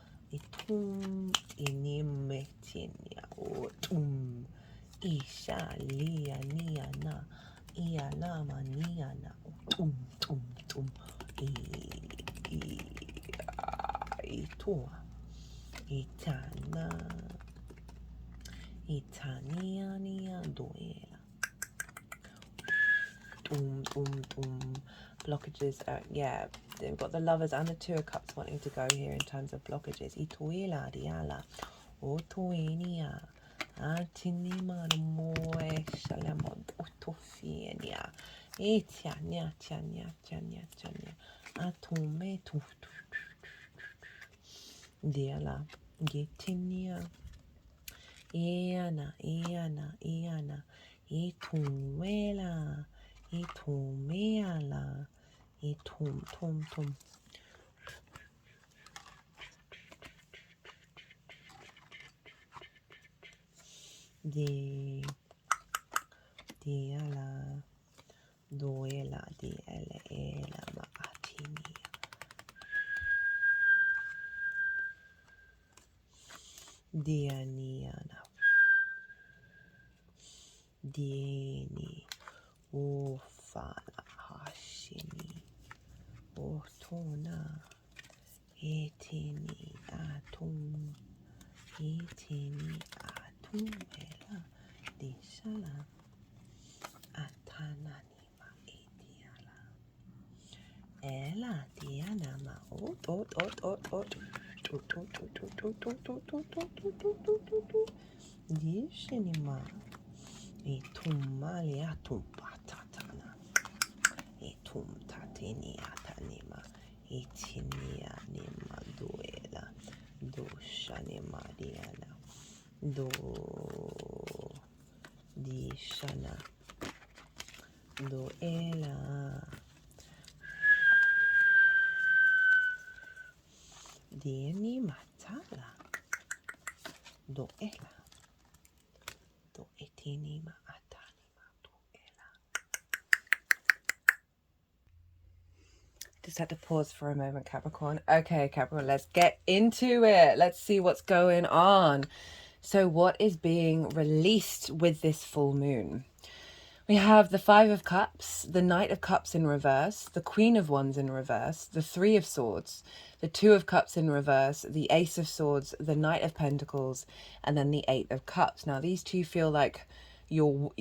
inimetinia otum isha lia niana ialama niana tum itua itania nia doela blockages. Yeah, they've got the Lovers and the Two of Cups wanting to go here in terms of blockages. Ituela diala otoenia atinima moe shalamod otofienia etiania tiania atume tu diala Gitinia. Iana, Iana, Iana. Itumela. Itumeala. Tum. Diala. Duela, diele, ela, maatini. Dianiana. Dieni. Ufala, hashini. Otona. Etini, atum. Etini, atumela. Dishala. Atananima, etiala. Ela, dianama. Ot. Dishinima. Etumali atumpatatana. Etum tatini atanima. Etinia nima duela. Doshanima diana. Do dishana. Doela. Dieni matala. Doela. Do etinima atanima doela. Just had to pause for a moment, Capricorn. Okay, Capricorn, let's get into it. Let's see what's going on. So what is being released with this full moon? We have the Five of Cups, the Knight of Cups in reverse, the Queen of Wands in reverse, the Three of Swords, the Two of Cups in reverse, the Ace of Swords, the Knight of Pentacles, and then the Eight of Cups. Now, these two feel like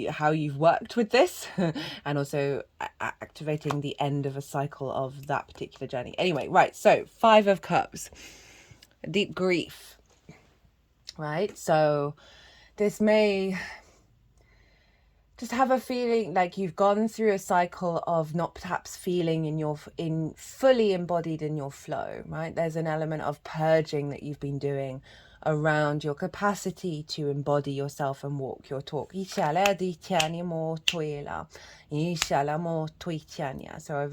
how you've worked with this and also activating the end of a cycle of that particular journey. Anyway, right, so Five of Cups, deep grief, right? So this may just have a feeling like you've gone through a cycle of not perhaps feeling in fully embodied in your flow, right? There's an element of purging that you've been doing around your capacity to embody yourself and walk your talk. So over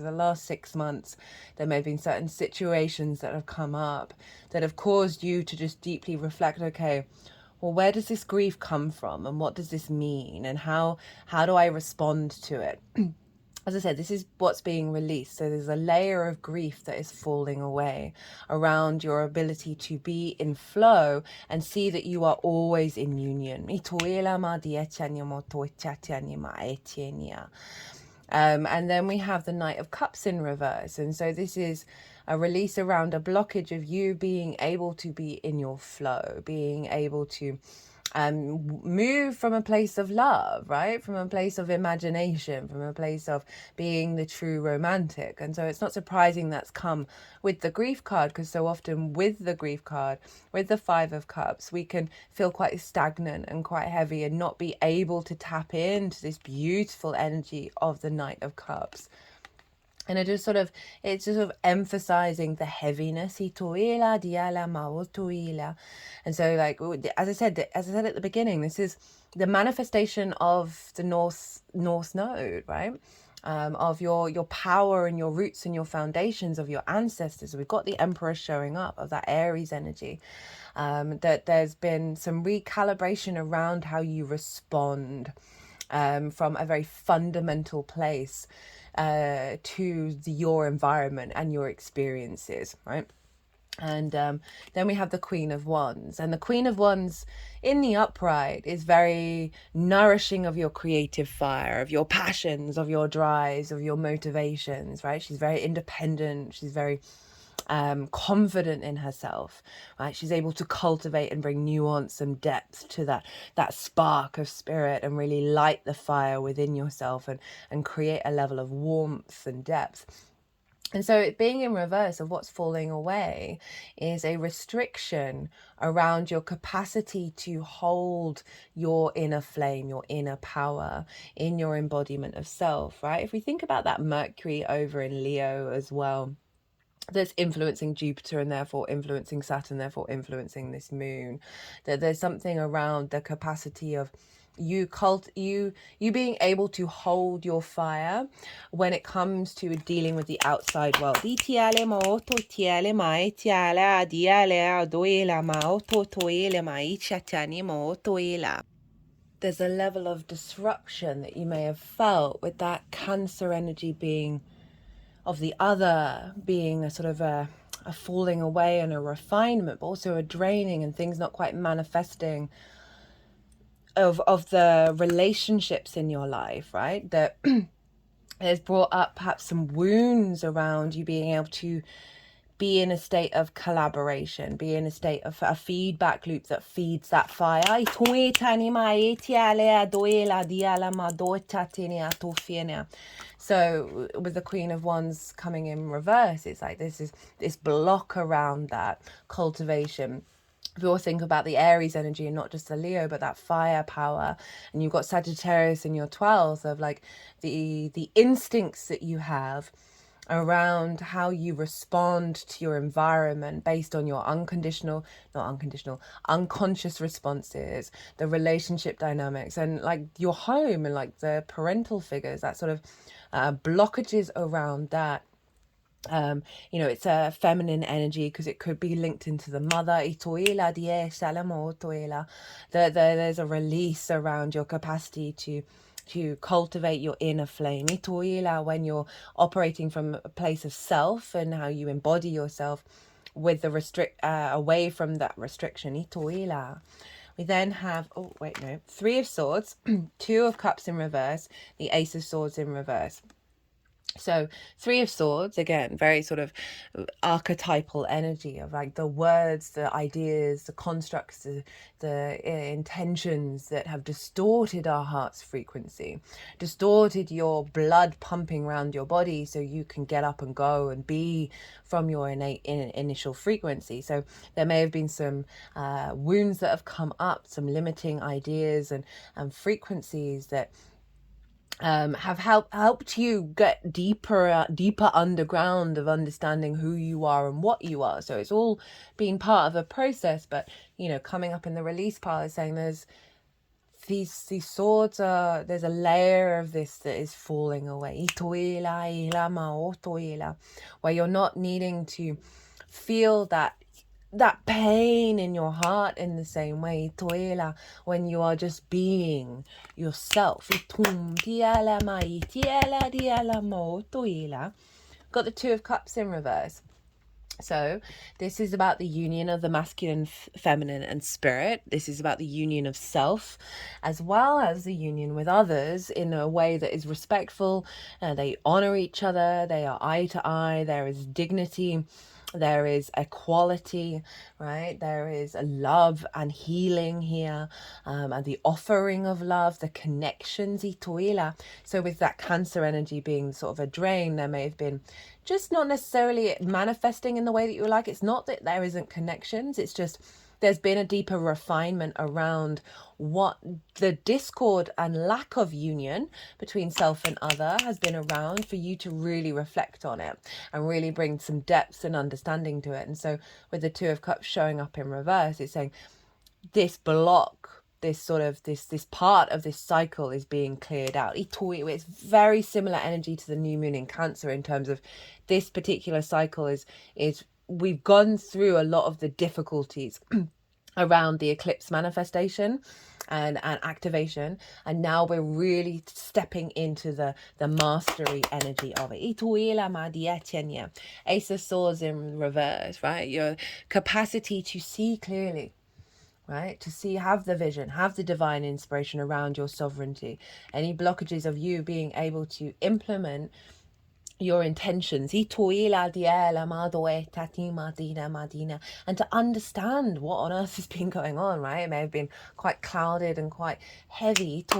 the last 6 months, there may have been certain situations that have come up that have caused you to just deeply reflect, okay, well, where does this grief come from and what does this mean and how do I respond to it? As I said, this is what's being released. So there's a layer of grief that is falling away around your ability to be in flow and see that you are always in union. And then we have the Knight of Cups in reverse. And so this is a release around a blockage of you being able to be in your flow, being able to move from a place of love, right? From a place of imagination, from a place of being the true romantic. And so it's not surprising that's come with the grief card, because so often with the grief card, with the Five of Cups, we can feel quite stagnant and quite heavy and not be able to tap into this beautiful energy of the Knight of Cups. And it's just sort of emphasizing the heaviness. And so, like, as I said at the beginning, this is the manifestation of the North Node, right? Of your power and your roots and your foundations of your ancestors. We've got the Emperor showing up, of that Aries energy. That there's been some recalibration around how you respond from a very fundamental place to your environment and your experiences, right? And then we have the Queen of Wands, and the Queen of Wands in the upright is very nourishing of your creative fire, of your passions, of your drives, of your motivations, right? She's very independent. She's very confident in herself, right? She's able to cultivate and bring nuance and depth to that spark of spirit and really light the fire within yourself and create a level of warmth and depth. And so it being in reverse of what's falling away is a restriction around your capacity to hold your inner flame, your inner power in your embodiment of self, right? If we think about that Mercury over in Leo as well, that's influencing Jupiter and therefore influencing Saturn, therefore influencing this moon. That there's something around the capacity of you being able to hold your fire when it comes to dealing with the outside world. There's a level of disruption that you may have felt with that Cancer energy being of the other, being a sort of a falling away and a refinement, but also a draining and things not quite manifesting of the relationships in your life, right? That has brought up perhaps some wounds around you being able to be in a state of collaboration, be in a state of a feedback loop that feeds that fire. So with the Queen of Wands coming in reverse, it's like this is this block around that cultivation. If we all think about the Aries energy and not just the Leo, but that firepower, and you've got Sagittarius in your 12th of like the instincts that you have around how you respond to your environment based on your unconscious responses, the relationship dynamics, and like your home and like the parental figures, that sort of blockages around that. It's a feminine energy because it could be linked into the mother. There's a release around your capacity to cultivate your inner flame. When you're operating from a place of self and how you embody yourself with the away from that restriction. We then have, Three of Swords, Two of Cups in reverse, the Ace of Swords in reverse. So Three of Swords, again, very sort of archetypal energy of like the words, the ideas, the constructs, the intentions that have distorted our heart's frequency, distorted your blood pumping around your body so you can get up and go and be from your innate initial frequency. So there may have been some wounds that have come up, some limiting ideas and frequencies that have helped you get deeper underground of understanding who you are and what you are. So it's all been part of a process, but coming up in the release part is saying there's these swords there's a layer of this that is falling away, where you're not needing to feel that pain in your heart in the same way, when you are just being yourself. Got the Two of Cups in reverse. So this is about the union of the masculine, feminine and spirit. This is about the union of self as well as the union with others in a way that is respectful. They honor each other. They are eye to eye. There is dignity. There is equality, right? There is a love and healing here, and the offering of love, the connections, itoila. So with that Cancer energy being sort of a drain, there may have been just not necessarily manifesting in the way that you would like. It's not that there isn't connections. It's just there's been a deeper refinement around what the discord and lack of union between self and other has been around for you to really reflect on it and really bring some depth and understanding to it. And so with the Two of Cups showing up in reverse, it's saying this block, this part of this cycle is being cleared out. It's very similar energy to the new moon in Cancer in terms of this particular cycle is we've gone through a lot of the difficulties around the eclipse manifestation and activation, and now we're really stepping into the mastery energy of it. Ace of Swords in reverse, right? Your capacity to see clearly, right? To see, have the vision, have the divine inspiration around your sovereignty. Any blockages of you being able to implement your intentions and to understand what on earth has been going on, right? It may have been quite clouded and quite heavy, and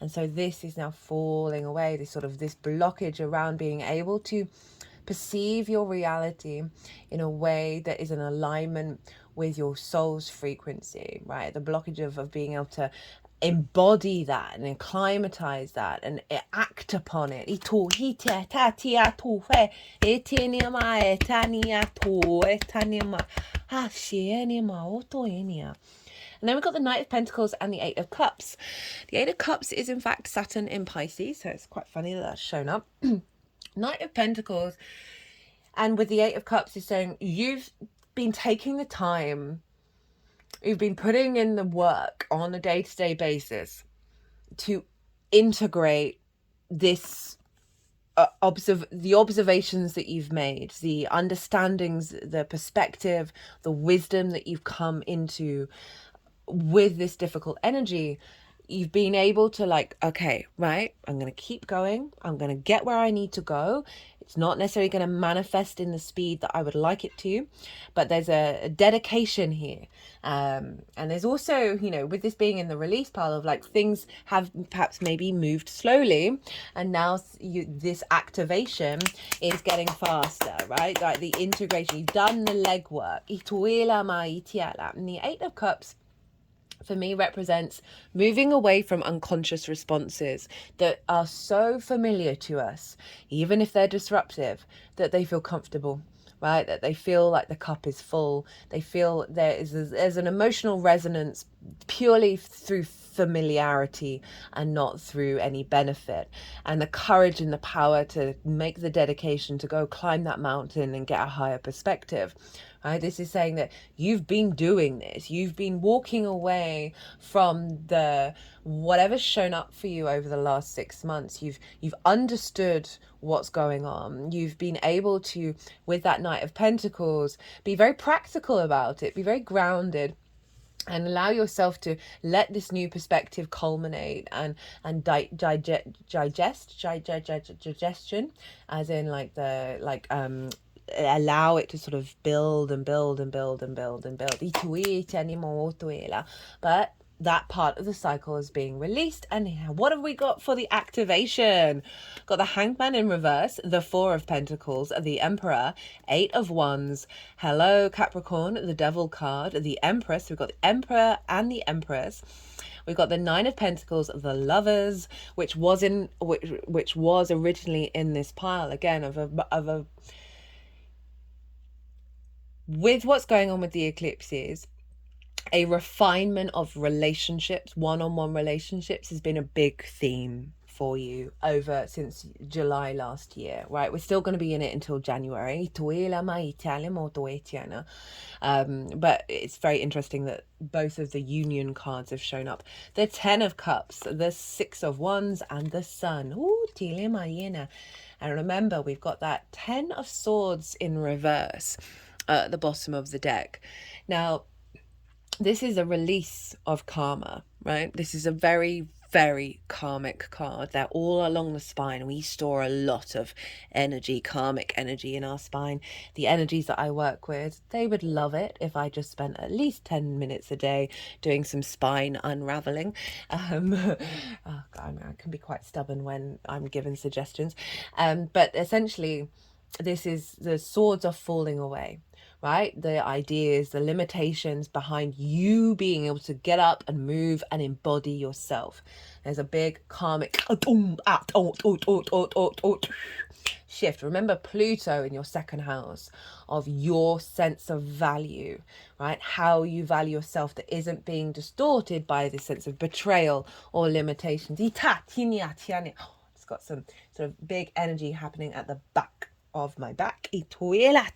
so this is now falling away, this blockage around being able to perceive your reality in a way that is in alignment with your soul's frequency, right? The blockage of being able to embody that and acclimatize that and act upon it. And then we've got the Knight of Pentacles and the Eight of Cups. The Eight of Cups is in fact Saturn in Pisces, so it's quite funny that that's shown up. Knight of Pentacles and with the Eight of Cups is saying you've been taking the time, you've been putting in the work on a day-to-day basis to integrate this the observations that you've made, the understandings, the perspective, the wisdom that you've come into with this difficult energy. You've been able to like, okay, right, I'm going to keep going. I'm going to get where I need to go. It's not necessarily going to manifest in the speed that I would like it to, but there's a dedication here. And there's also, you know, with this being in the release pile of like things have perhaps maybe moved slowly, and now this activation is getting faster, right? Like the integration, you've done the legwork. And the Eight of Cups for me represents moving away from unconscious responses that are so familiar to us, even if they're disruptive, that they feel comfortable, right? That they feel like the cup is full. They feel there's an emotional resonance purely through familiarity and not through any benefit. And the courage and the power to make the dedication to go climb that mountain and get a higher perspective. Right? This is saying that you've been doing this. You've been walking away from the whatever's shown up for you over the last 6 months. You've understood what's going on. You've been able to, with that Knight of Pentacles, be very practical about it, be very grounded, and allow yourself to let this new perspective culminate and digestion, as in like allow it to sort of build and build and build and build and build. But that part of the cycle is being released. And what have we got for the activation? Got the Hangman in reverse, the Four of Pentacles, the Emperor, Eight of Wands. Hello, Capricorn, the Devil card, the Empress. We've got the Emperor and the Empress. We've got the Nine of Pentacles, the Lovers, which was originally in this pile again of a with what's going on with the eclipses. A refinement of relationships, one-on-one relationships, has been a big theme for you since July last year, right? We're still going to be in it until January. But it's very interesting that both of the Union cards have shown up. The Ten of Cups, the Six of Wands, and the Sun. And remember, we've got that Ten of Swords in reverse at the bottom of the deck. Now, this is a release of karma, right? This is a very, very karmic card. They're all along the spine. We store a lot of energy, karmic energy in our spine. The energies that I work with, they would love it if I just spent at least 10 minutes a day doing some spine unraveling. Oh God, I can be quite stubborn when I'm given suggestions. But essentially, this is the swords are falling away, right? The ideas, the limitations behind you being able to get up and move and embody yourself. There's a big karmic shift. Remember Pluto in your second house of your sense of value, right? How you value yourself that isn't being distorted by this sense of betrayal or limitations. It's got some sort of big energy happening at the back of my back. So the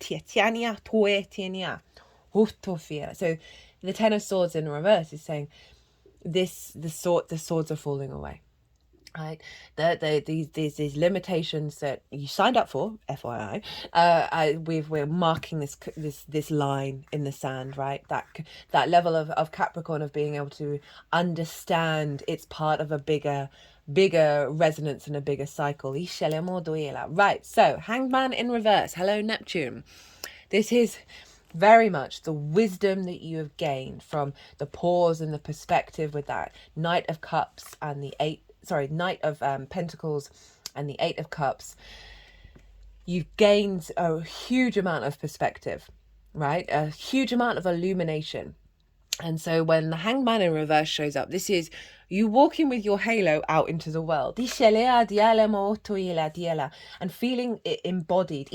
Ten of Swords in reverse is saying the swords are falling away, right? These limitations that you signed up for, FYI, we're marking this line in the sand, right? That level of Capricorn, of being able to understand it's part of a bigger resonance and a bigger cycle. Right, so Hangman in reverse. Hello, Neptune. This is very much the wisdom that you have gained from the pause and the perspective with that Knight of Cups and Knight of Pentacles and the Eight of Cups. You've gained a huge amount of perspective, right? A huge amount of illumination. And so when the Hanged Man in reverse shows up, this is you walking with your halo out into the world. And feeling it embodied.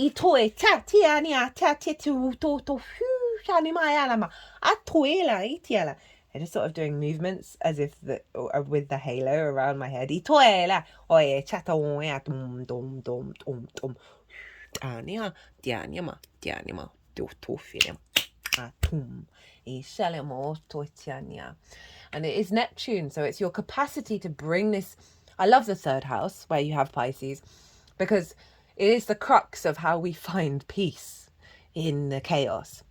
And just sort of doing movements as if with the halo around my head. And it is Neptune, so it's your capacity to bring this. I love the third house where you have Pisces, because it is the crux of how we find peace in the chaos.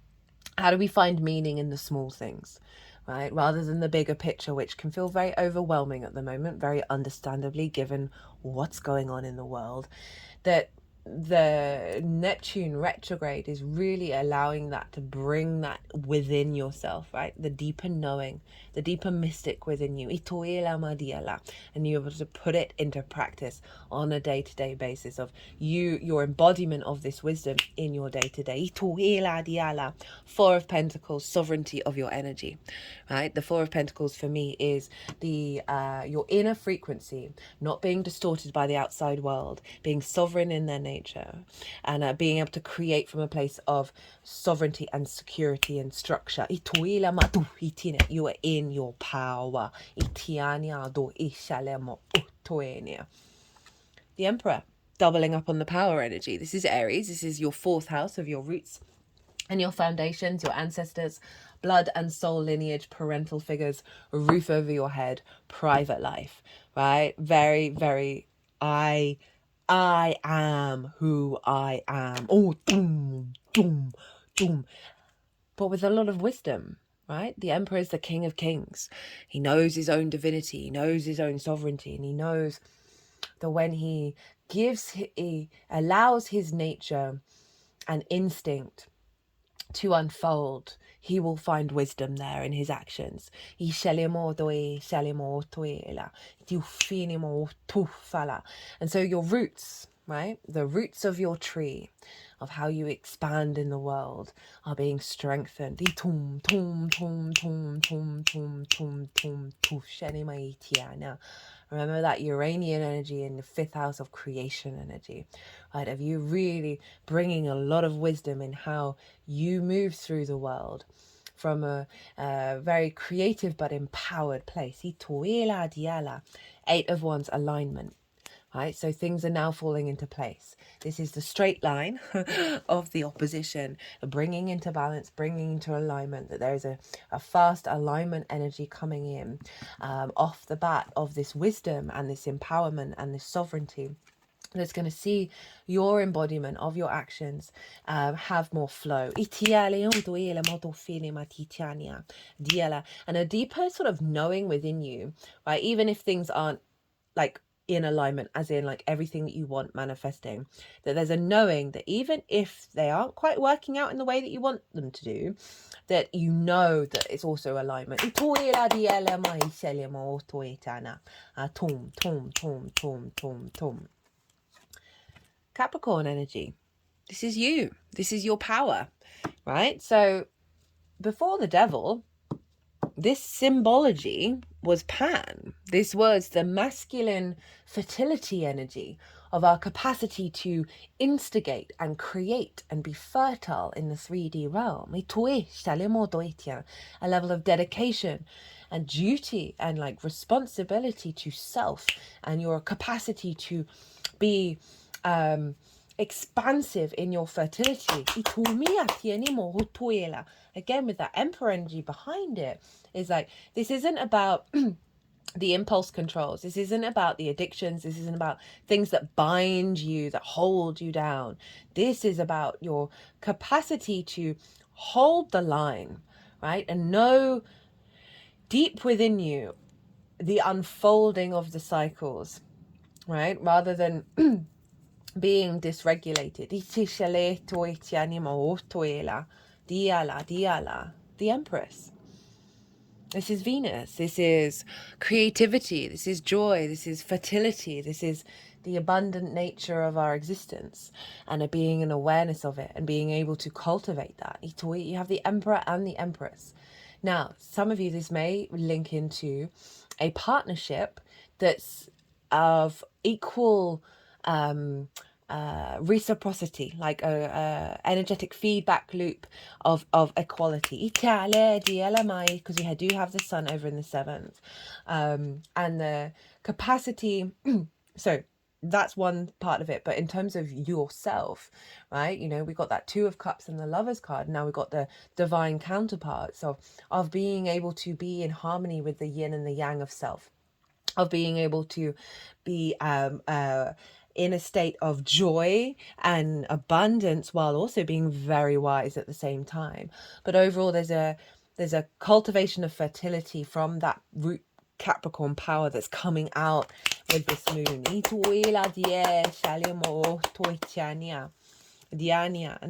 How do we find meaning in the small things, right? Rather than the bigger picture, which can feel very overwhelming at the moment, very understandably, given what's going on in the world. That the Neptune retrograde is really allowing that to bring that within yourself, right? The deeper knowing, the deeper mystic within you. And you're able to put it into practice on a day-to-day basis of your embodiment of this wisdom in your day-to-day. Four of Pentacles, sovereignty of your energy, right? The Four of Pentacles for me is the your inner frequency, not being distorted by the outside world, being sovereign in their nature, and being able to create from a place of sovereignty and security and structure. You are in your power. The Emperor, doubling up on the power energy. This is Aries. This is your fourth house of your roots and your foundations, your ancestors, blood and soul lineage, parental figures, a roof over your head, private life, right? Very, very, I am who I am. Oh, doom, doom, doom. But with a lot of wisdom, right? The Emperor is the King of Kings. He knows his own divinity. He knows his own sovereignty. And he knows that when he allows his nature and instinct to unfold, he will find wisdom there in his actions. And so your roots, right? The roots of your tree, of how you expand in the world, are being strengthened. Remember that Uranian energy in the fifth house of creation energy, right? Of you really bringing a lot of wisdom in how you move through the world from a very creative but empowered place. Eight of Wands alignment. Right, so things are now falling into place. This is the straight line of the opposition, bringing into balance, bringing into alignment, that there is a fast alignment energy coming in off the bat of this wisdom and this empowerment and this sovereignty. That's going to see your embodiment of your actions have more flow. And a deeper sort of knowing within you, right? Even if things aren't like in alignment, as in like everything that you want manifesting, that there's a knowing that even if they aren't quite working out in the way that you want them to do, that you know that it's also alignment. Capricorn energy. This is you. This is your power, right? So before the devil, this symbology was Pan. This was the masculine fertility energy of our capacity to instigate and create and be fertile in the 3D realm. A level of dedication and duty and like responsibility to self and your capacity to be expansive in your fertility. Again, with that Emperor energy behind it, is like, this isn't about the impulse controls. This isn't about the addictions. This isn't about things that bind you, that hold you down. This is about your capacity to hold the line, right? And know deep within you the unfolding of the cycles, right? Rather than being dysregulated. The Empress. This is Venus. This is creativity. This is joy. This is fertility. This is the abundant nature of our existence, and being an awareness of it and being able to cultivate that. You have the Emperor and the Empress. Now, some of you, this may link into a partnership that's of equal reciprocity, like a energetic feedback loop of equality. Because we do have the sun over in the 7th, and the capacity. So that's one part of it, but in terms of yourself, right, you know, we got that 2 of Cups and the Lovers card. Now we got the divine counterparts of being able to be in harmony with the yin and the yang of self, of being able to be in a state of joy and abundance while also being very wise at the same time. But overall, there's a cultivation of fertility from that root Capricorn power that's coming out with this moon. And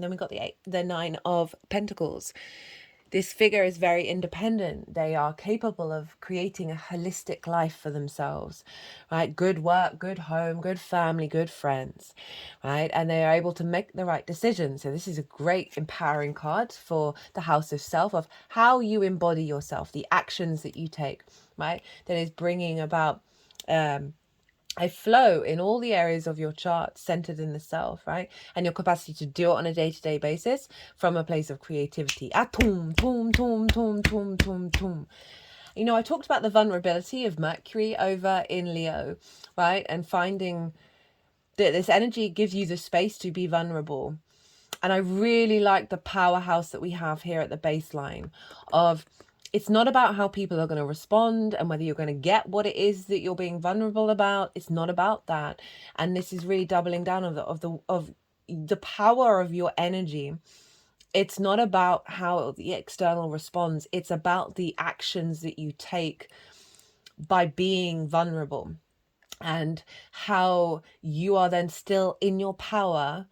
then we got the 9 of Pentacles. This figure is very independent. They are capable of creating a holistic life for themselves, right? Good work, good home, good family, good friends, right? And they are able to make the right decisions. So this is a great empowering card for the house of self, of how you embody yourself, the actions that you take, right? That is bringing about a flow in all the areas of your chart centered in the self, right? And your capacity to do it on a day-to-day basis from a place of creativity. Atum, tum, tum, tum, tum, tum, tum. You know, I talked about the vulnerability of Mercury over in Leo, right? And finding that this energy gives you the space to be vulnerable. And I really like the powerhouse that we have here at the baseline of, it's not about how people are going to respond and whether you're going to get what it is that you're being vulnerable about. It's not about that. And this is really doubling down of the power of your energy. It's not about how the external responds. It's about the actions that you take by being vulnerable, and how you are then still in your power,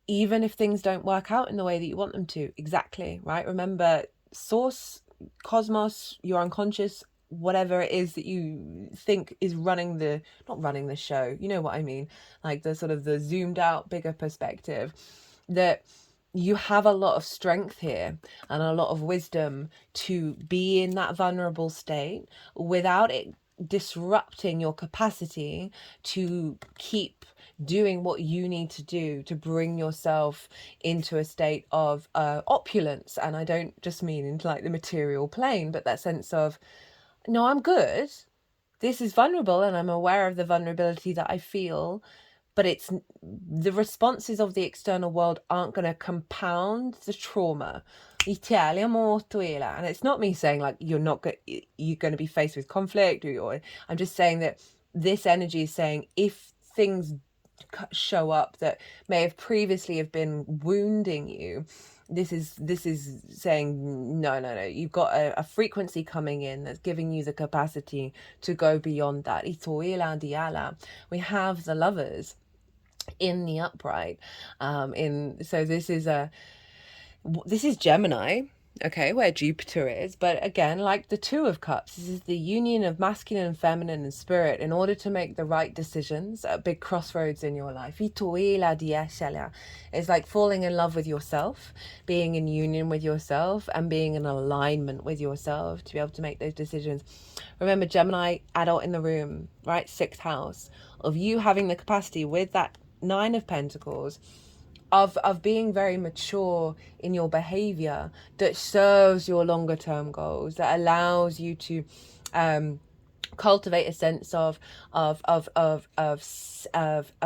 even if things don't work out in the way that you want them to. Exactly, right? Remember, source, cosmos, your unconscious, whatever it is that you think is running the, not running the show, you know what I mean, like the sort of the zoomed out bigger perspective, that you have a lot of strength here and a lot of wisdom to be in that vulnerable state without it disrupting your capacity to keep doing what you need to do to bring yourself into a state of opulence. And I don't just mean into like the material plane, but that sense of, no, I'm good. This is vulnerable and I'm aware of the vulnerability that I feel, but it's the responses of the external world aren't going to compound the trauma. And it's not me saying like you're going to be faced with conflict, or I'm just saying that this energy is saying, if things show up that may have previously have been wounding you, this is saying no, you've got a frequency coming in that's giving you the capacity to go beyond that. We have the Lovers in the upright, so this is Gemini, okay, where Jupiter is. But again, like the 2 of Cups, this is the union of masculine and feminine and spirit in order to make the right decisions at big crossroads in your life. It's like falling in love with yourself, being in union with yourself, and being in alignment with yourself to be able to make those decisions. Remember, Gemini, adult in the room, right? 6th house of you having the capacity with that 9 of Pentacles of being very mature in your behavior that serves your longer term goals, that allows you to cultivate a sense of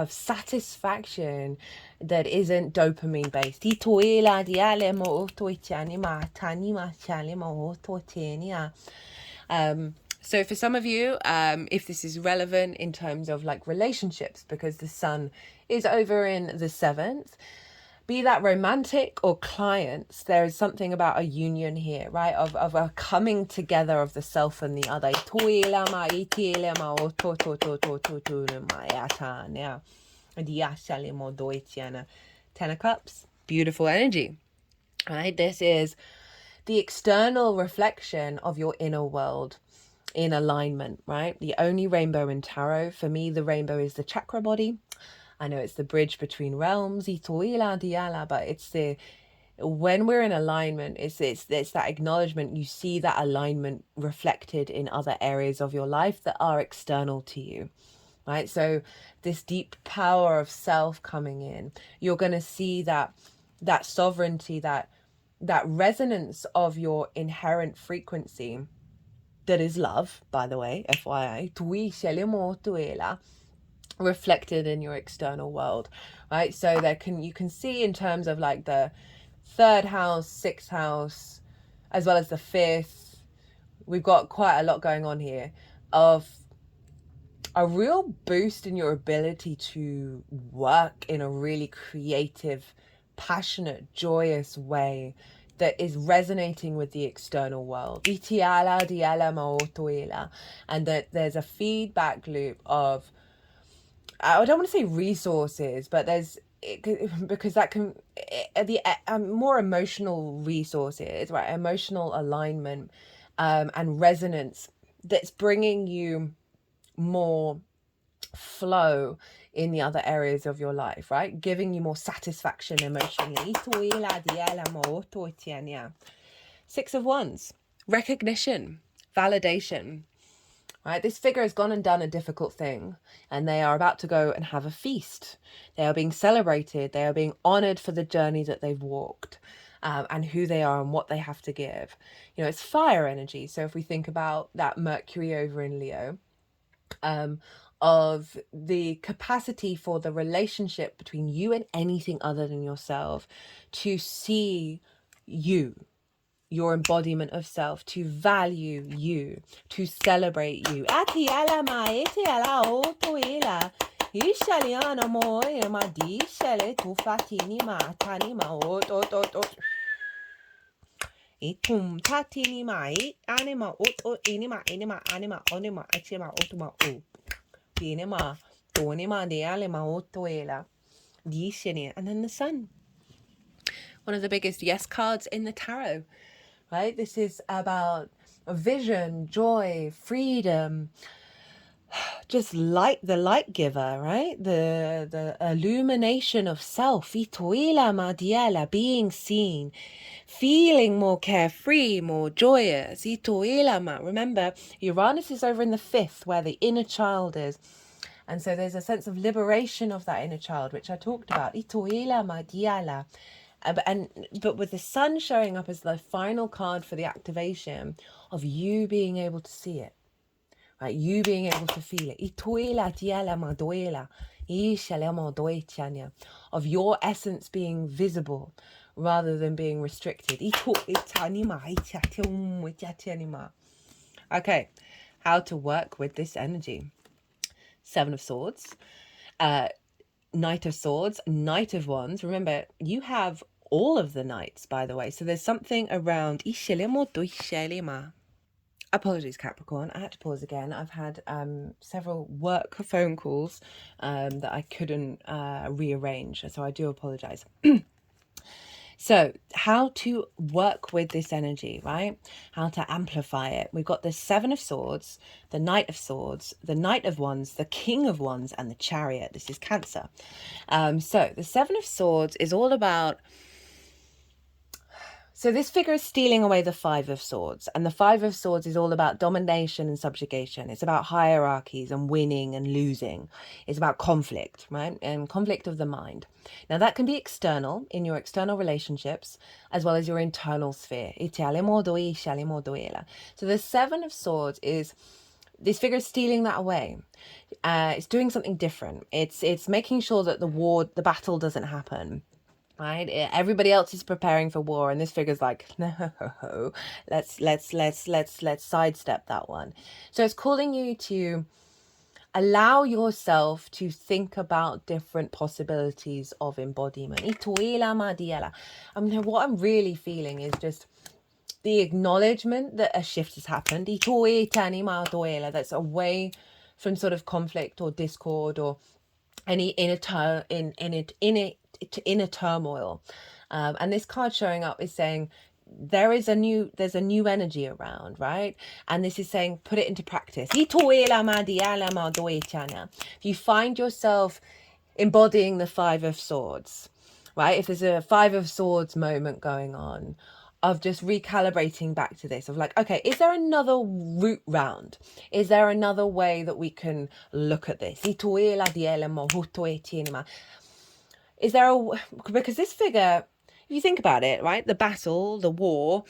satisfaction that isn't dopamine based. So for some of you, if this is relevant in terms of like relationships, because the sun is over in the 7th, be that romantic or clients, there is something about a union here, right? Of a coming together of the self and the other. 10 of Cups, beautiful energy, right? This is the external reflection of your inner world in alignment, right? The only rainbow in tarot, for me, the rainbow is the chakra body. I know it's the bridge between realms, but it's when we're in alignment, it's that acknowledgement. You see that alignment reflected in other areas of your life that are external to you, right? So this deep power of self coming in, you're going to see that sovereignty, that resonance of your inherent frequency, that is love, by the way, FYI, reflected in your external world, right? So you can see in terms of like the 3rd house, 6th house, as well as the 5th. We've got quite a lot going on here of a real boost in your ability to work in a really creative, passionate, joyous way that is resonating with the external world. And that there's a feedback loop of, I don't want to say resources, but because that can, the more emotional resources, right? Emotional alignment and resonance that's bringing you more flow in the other areas of your life, right? Giving you more satisfaction emotionally. 6 of Wands, recognition, validation, right? This figure has gone and done a difficult thing, and they are about to go and have a feast. They are being celebrated. They are being honored for the journey that they've walked, and who they are and what they have to give. You know, it's fire energy. So if we think about that Mercury over in Leo, of the capacity for the relationship between you and anything other than yourself to see you, your embodiment of self, to value you, to celebrate you. And then the Sun, one of the biggest yes cards in the tarot, right? This is about vision, joy, freedom, just light, the light giver, right? The illumination of self, being seen, feeling more carefree, more joyous. Remember, Uranus is over in the 5th, where the inner child is. And so there's a sense of liberation of that inner child, which I talked about. But with the Sun showing up as the final card for the activation of you being able to see it, right? You being able to feel it. Of your essence being visible rather than being restricted. Okay, how to work with this energy. 7 of Swords, Knight of Swords, Knight of Wands. Remember, you have all of the knights, by the way. So there's something around. Apologies, Capricorn. I had to pause again. I've had several work phone calls that I couldn't rearrange. So I do apologize. So how to work with this energy, right? How to amplify it. We've got the 7 of Swords, the Knight of Swords, the Knight of Wands, the King of Wands, and the Chariot. This is Cancer. So the 7 of Swords is all about... So this figure is stealing away the 5 of Swords. And the 5 of Swords is all about domination and subjugation. It's about hierarchies and winning and losing. It's about conflict, right? And conflict of the mind. Now that can be external, in your external relationships, as well as your internal sphere. So the 7 of Swords is... This figure is stealing that away. It's doing something different. It's making sure that the battle doesn't happen. Right, everybody else is preparing for war, and this figure's like, no, let's sidestep that one. So it's calling you to allow yourself to think about different possibilities of embodiment. I mean, what I'm really feeling is just the acknowledgement that a shift has happened. That's away from sort of conflict or discord or any inner turmoil, and this card showing up is saying there's a new energy around, right? And this is saying put it into practice. If you find yourself embodying the 5 of Swords, right? If there's a Five of Swords moment going on, of just recalibrating back to this, of like, okay, is there another route round? Is there another way that we can look at this? Is there a, because this figure, if you think about it, right, the battle, the war,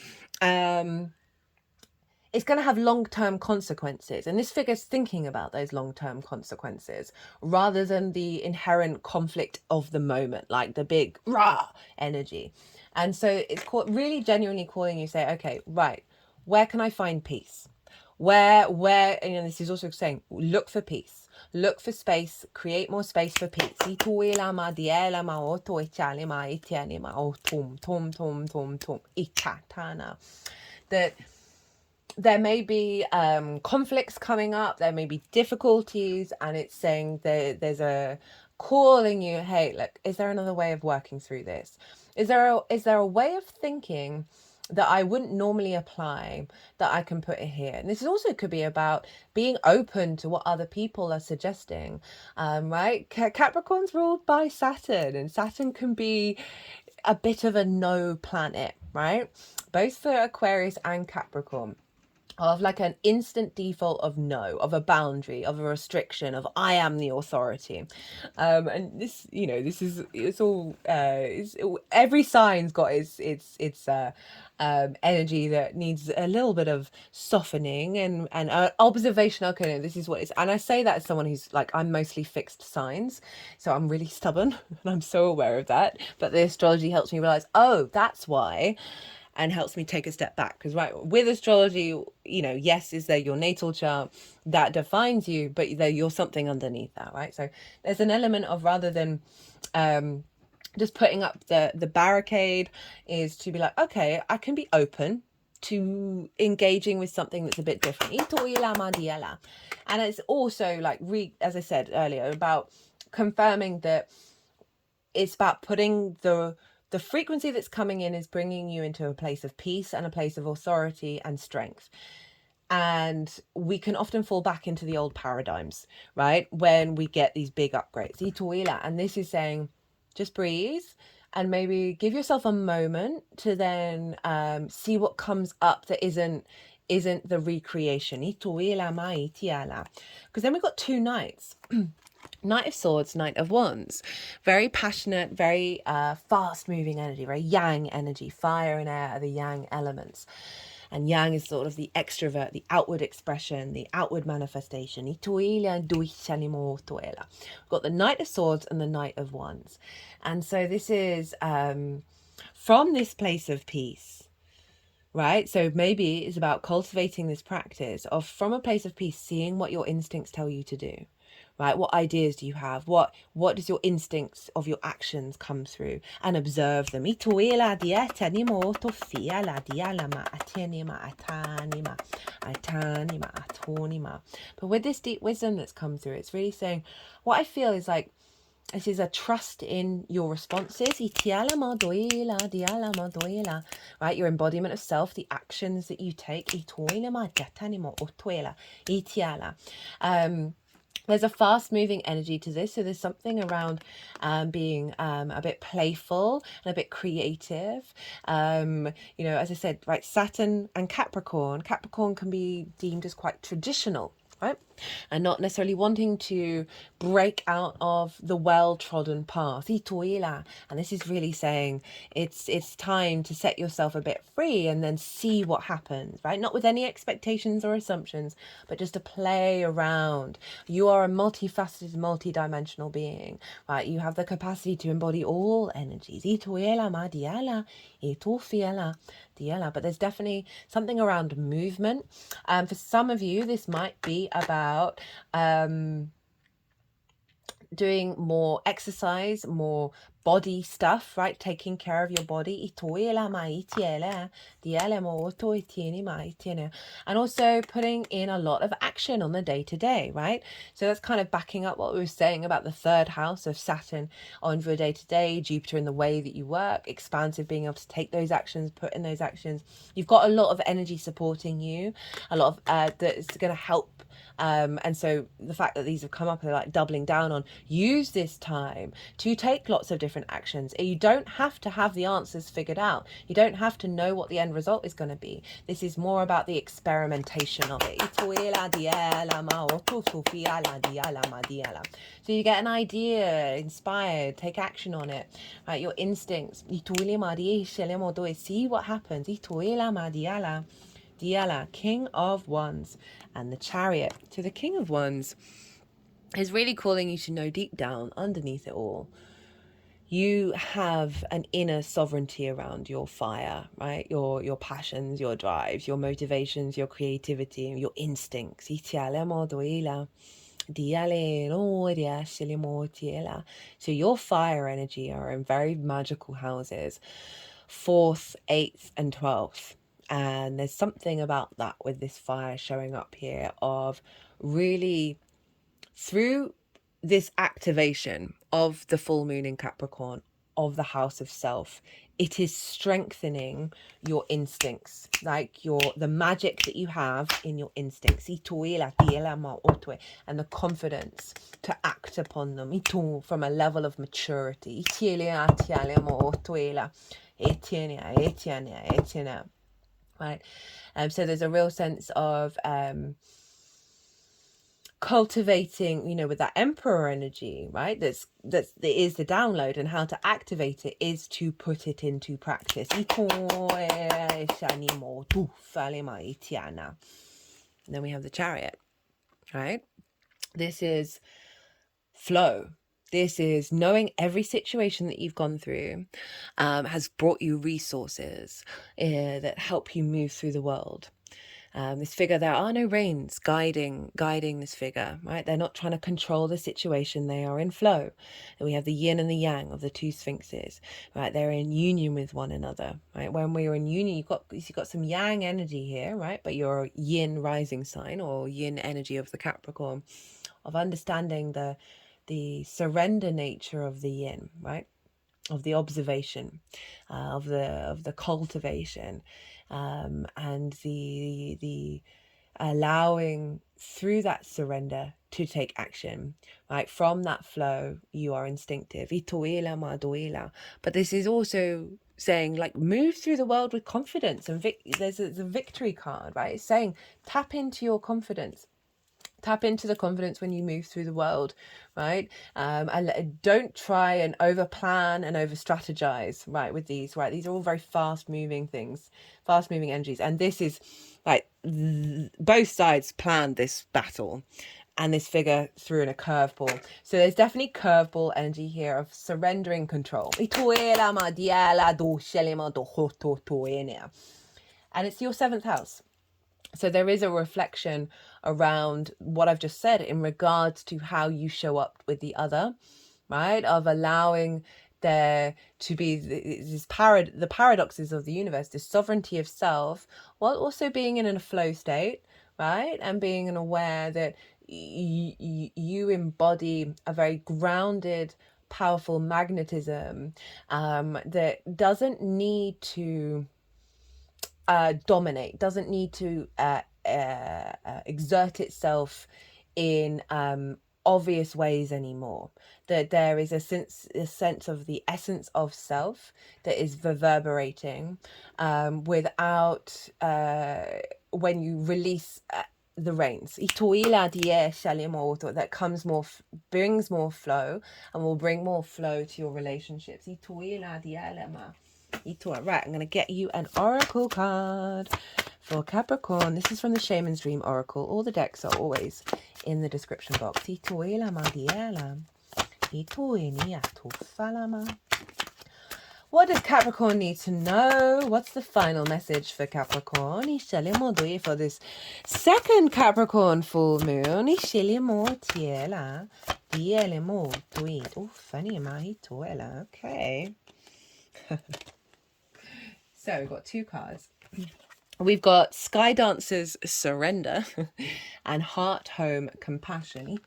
it's going to have long-term consequences, and this figure's thinking about those long-term consequences rather than the inherent conflict of the moment, like the big rah energy. And so it's really genuinely calling you, say, okay, right, where can I find peace? Where, and this is also saying, look for peace, look for space, create more space for peace. That there may be conflicts coming up, there may be difficulties, and it's saying there's a calling you, hey, look, is there another way of working through this? Is there a way of thinking that I wouldn't normally apply that I can put it here? And this also could be about being open to what other people are suggesting, right? Capricorn's ruled by Saturn, and Saturn can be a bit of a no planet, right? Both for Aquarius and Capricorn, of like an instant default of no, of a boundary, of a restriction, of I am the authority. And this, you know, this is, it's all, every sign's got its energy that needs a little bit of softening and observation. Okay, no, this is what it's, and I say that as someone who's like, I'm mostly fixed signs, so I'm really stubborn and I'm so aware of that, but the astrology helps me realize, oh, that's why, and helps me take a step back. Because right, with astrology, you know, yes, is there your natal chart that defines you, but there you're something underneath that, right? So there's an element of, rather than just putting up the barricade, is to be like, okay, I can be open to engaging with something that's a bit different. And it's also like, as I said earlier, about confirming that it's about putting the frequency that's coming in is bringing you into a place of peace and a place of authority and strength. And we can often fall back into the old paradigms, right? When we get these big upgrades. And this is saying, just breathe and maybe give yourself a moment to then see what comes up that isn't the recreation. Because then we've got two nights. Knight of Swords, Knight of Wands. Very passionate, very fast-moving energy, very yang energy. Fire and air are the yang elements. And yang is sort of the extrovert, the outward expression, the outward manifestation. We've got the Knight of Swords and the Knight of Wands. And so this is from this place of peace, right? So maybe it's about cultivating this practice of, from a place of peace, seeing what your instincts tell you to do. Right? What ideas do you have? What does your instincts of your actions come through? And observe them. But with this deep wisdom that's come through, it's really saying, what I feel is like, this is a trust in your responses. Right? Your embodiment of self, the actions that you take. There's a fast-moving energy to this, so there's something around being a bit playful and a bit creative. You know, as I said, right, Saturn and Capricorn can be deemed as quite traditional, right? And not necessarily wanting to break out of the well-trodden path. And this is really saying it's time to set yourself a bit free and then see what happens, right? Not with any expectations or assumptions, but just to play around. You are a multifaceted, multi-dimensional being, right? You have the capacity to embody all energies. But there's definitely something around movement. For some of you, this might be about doing more exercise, more body stuff, right? Taking care of your body. And also putting in a lot of action on the day-to-day, right? So that's kind of backing up what we were saying about the third house of Saturn on your day-to-day, Jupiter in the way that you work, expansive, being able to take those actions, put in those actions. You've got a lot of energy supporting you, a lot of that's going to help And so the fact that these have come up, they're like doubling down on, use this time to take lots of different actions. You don't have to have the answers figured out. You don't have to know what the end result is going to be. This is more about the experimentation of it. So you get an idea, inspired, take action on it, right? Your instincts. See what happens. Diala, King of Wands, and the Chariot. So the King of Wands is really calling you to know deep down, underneath it all, you have an inner sovereignty around your fire, right? Your passions, your drives, your motivations, your creativity, your instincts. So your fire energy are in very magical houses, 4th, 8th, and 12th. And there's something about that with this fire showing up here of really through this activation of the full moon in Capricorn, of the house of self, it is strengthening your instincts, like the magic that you have in your instincts, and the confidence to act upon them from a level of maturity. Right? So there's a real sense of cultivating, with that emperor energy, right? That is the download, and how to activate it is to put it into practice. And then we have the Chariot, right? This is flow. This is knowing every situation that you've gone through has brought you resources that help you move through the world. This figure, there are no reins guiding this figure, right? They're not trying to control the situation. They are in flow. And we have the yin and the yang of the two sphinxes, right? They're in union with one another, right? When we are in union, you've got some yang energy here, right? But your yin rising sign, or yin energy of the Capricorn, of understanding the surrender nature of the yin, right? Of the observation, of the cultivation, and the allowing through that surrender to take action, right? From that flow, you are instinctive. But this is also saying, like, move through the world with confidence, and there's a victory card, right? It's saying tap into your confidence. Tap into the confidence when you move through the world, right? And don't try and over plan and over strategize, right? With these, right? These are all very fast moving things, fast moving energies. And this is like both sides planned this battle, and this figure threw in a curveball. So there's definitely curveball energy here of surrendering control. And it's your 7th house. So there is a reflection around what I've just said in regards to how you show up with the other, right? Of allowing there to be the paradoxes of the universe, this sovereignty of self, while also being in a flow state, right? And being aware that you embody a very grounded, powerful magnetism that doesn't need to dominate, doesn't need to exert itself in obvious ways anymore. That there is a sense of the essence of self that is reverberating without when you release the reins. That comes more, brings more flow, and will bring more flow to your relationships. Right, I'm going to get you an oracle card for Capricorn. This is from the Shaman's Dream Oracle. All the decks are always in the description box. What does Capricorn need to know? What's the final message for Capricorn? For this second Capricorn full moon. Okay. So we've got 2 cards. We've got Sky Dancer's Surrender and Heart Home Compassion.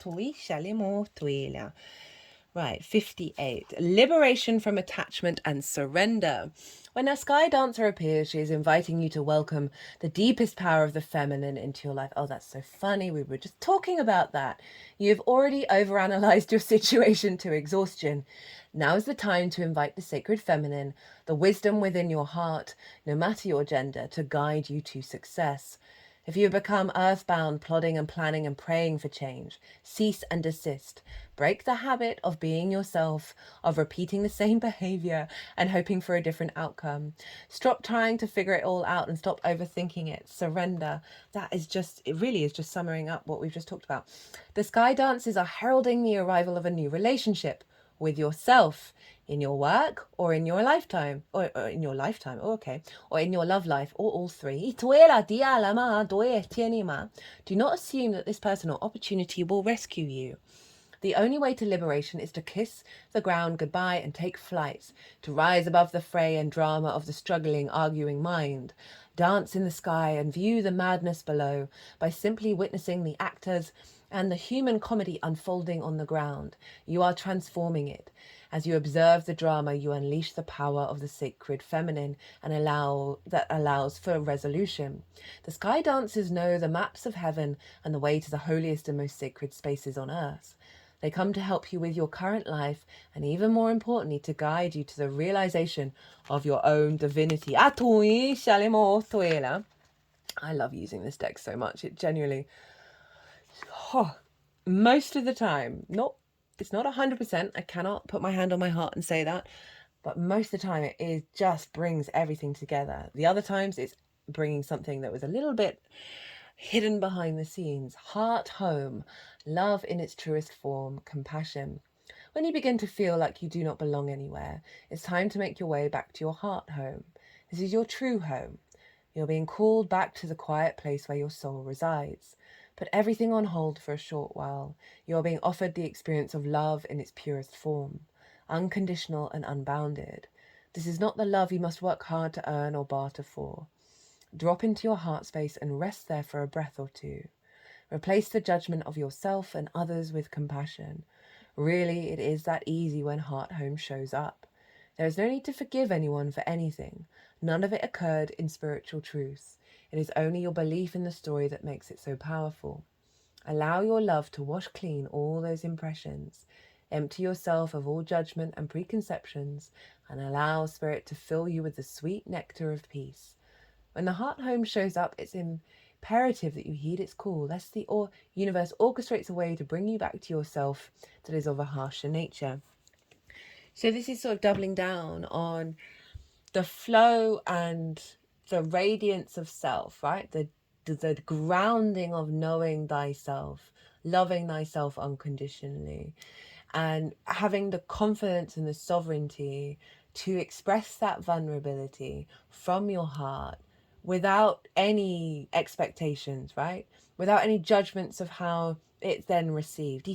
Right, 58. Liberation from attachment and surrender. When a sky dancer appears, she is inviting you to welcome the deepest power of the feminine into your life. Oh, that's so funny. We were just talking about that. You've already overanalyzed your situation to exhaustion. Now is the time to invite the sacred feminine, the wisdom within your heart, no matter your gender, to guide you to success. If you become earthbound, plodding and planning and praying for change, cease and desist. Break the habit of being yourself, of repeating the same behavior and hoping for a different outcome. Stop trying to figure it all out and stop overthinking it. Surrender. That is just, it really is just summing up what we've just talked about. The sky dances are heralding the arrival of a new relationship with yourself, in your work or in your lifetime, or in your lifetime, oh, okay, or in your love life, or all three. Do not assume that this person or opportunity will rescue you. The only way to liberation is to kiss the ground goodbye and take flight, to rise above the fray and drama of the struggling, arguing mind. Dance in the sky and view the madness below by simply witnessing the actors and the human comedy unfolding on the ground. You are transforming it. As you observe the drama, you unleash the power of the sacred feminine and allows for resolution. The sky dancers know the maps of heaven and the way to the holiest and most sacred spaces on earth. They come to help you with your current life and, even more importantly, to guide you to the realization of your own divinity. I love using this deck so much. It genuinely, most of the time, it's not 100%. I cannot put my hand on my heart and say that. But most of the time, it just brings everything together. The other times, it's bringing something that was a little bit hidden behind the scenes. Heart home, love in its truest form, compassion. When you begin to feel like you do not belong anywhere, it's time to make your way back to your heart home. This is your true home. You're being called back to the quiet place where your soul resides. Put everything on hold for a short while. You are being offered the experience of love in its purest form, unconditional and unbounded. This is not the love you must work hard to earn or barter for. Drop into your heart space and rest there for a breath or two. Replace the judgment of yourself and others with compassion. Really, it is that easy when heart home shows up. There is no need to forgive anyone for anything. None of it occurred in spiritual truth. It is only your belief in the story that makes it so powerful. Allow your love to wash clean all those impressions. Empty yourself of all judgment and preconceptions and allow Spirit to fill you with the sweet nectar of peace. When the heart home shows up, it's imperative that you heed its call, lest the universe orchestrates a way to bring you back to yourself that is of a harsher nature. So this is sort of doubling down on the flow and the radiance of self, right? The grounding of knowing thyself, loving thyself unconditionally, and having the confidence and the sovereignty to express that vulnerability from your heart without any expectations, right? Without any judgments of how it's then received.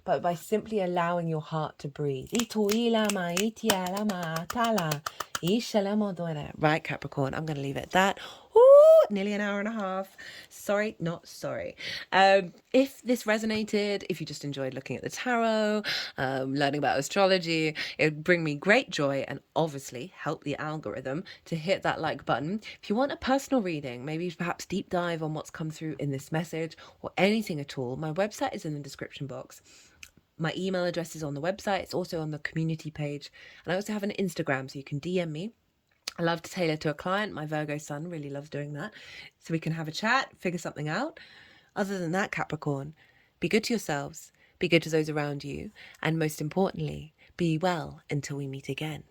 But by simply allowing your heart to breathe. Right, Capricorn, I'm going to leave it at that. Ooh, nearly an hour and a half. Sorry, not sorry. If this resonated, if you just enjoyed looking at the tarot, learning about astrology, it would bring me great joy and obviously help the algorithm to hit that like button. If you want a personal reading, maybe perhaps deep dive on what's come through in this message or anything at all, my website is in the description box. My email address is on the website. It's also on the community page. And I also have an Instagram, so you can DM me. I love to tailor to a client. My Virgo sun really loves doing that. So we can have a chat, figure something out. Other than that, Capricorn, be good to yourselves, be good to those around you, and most importantly, be well until we meet again.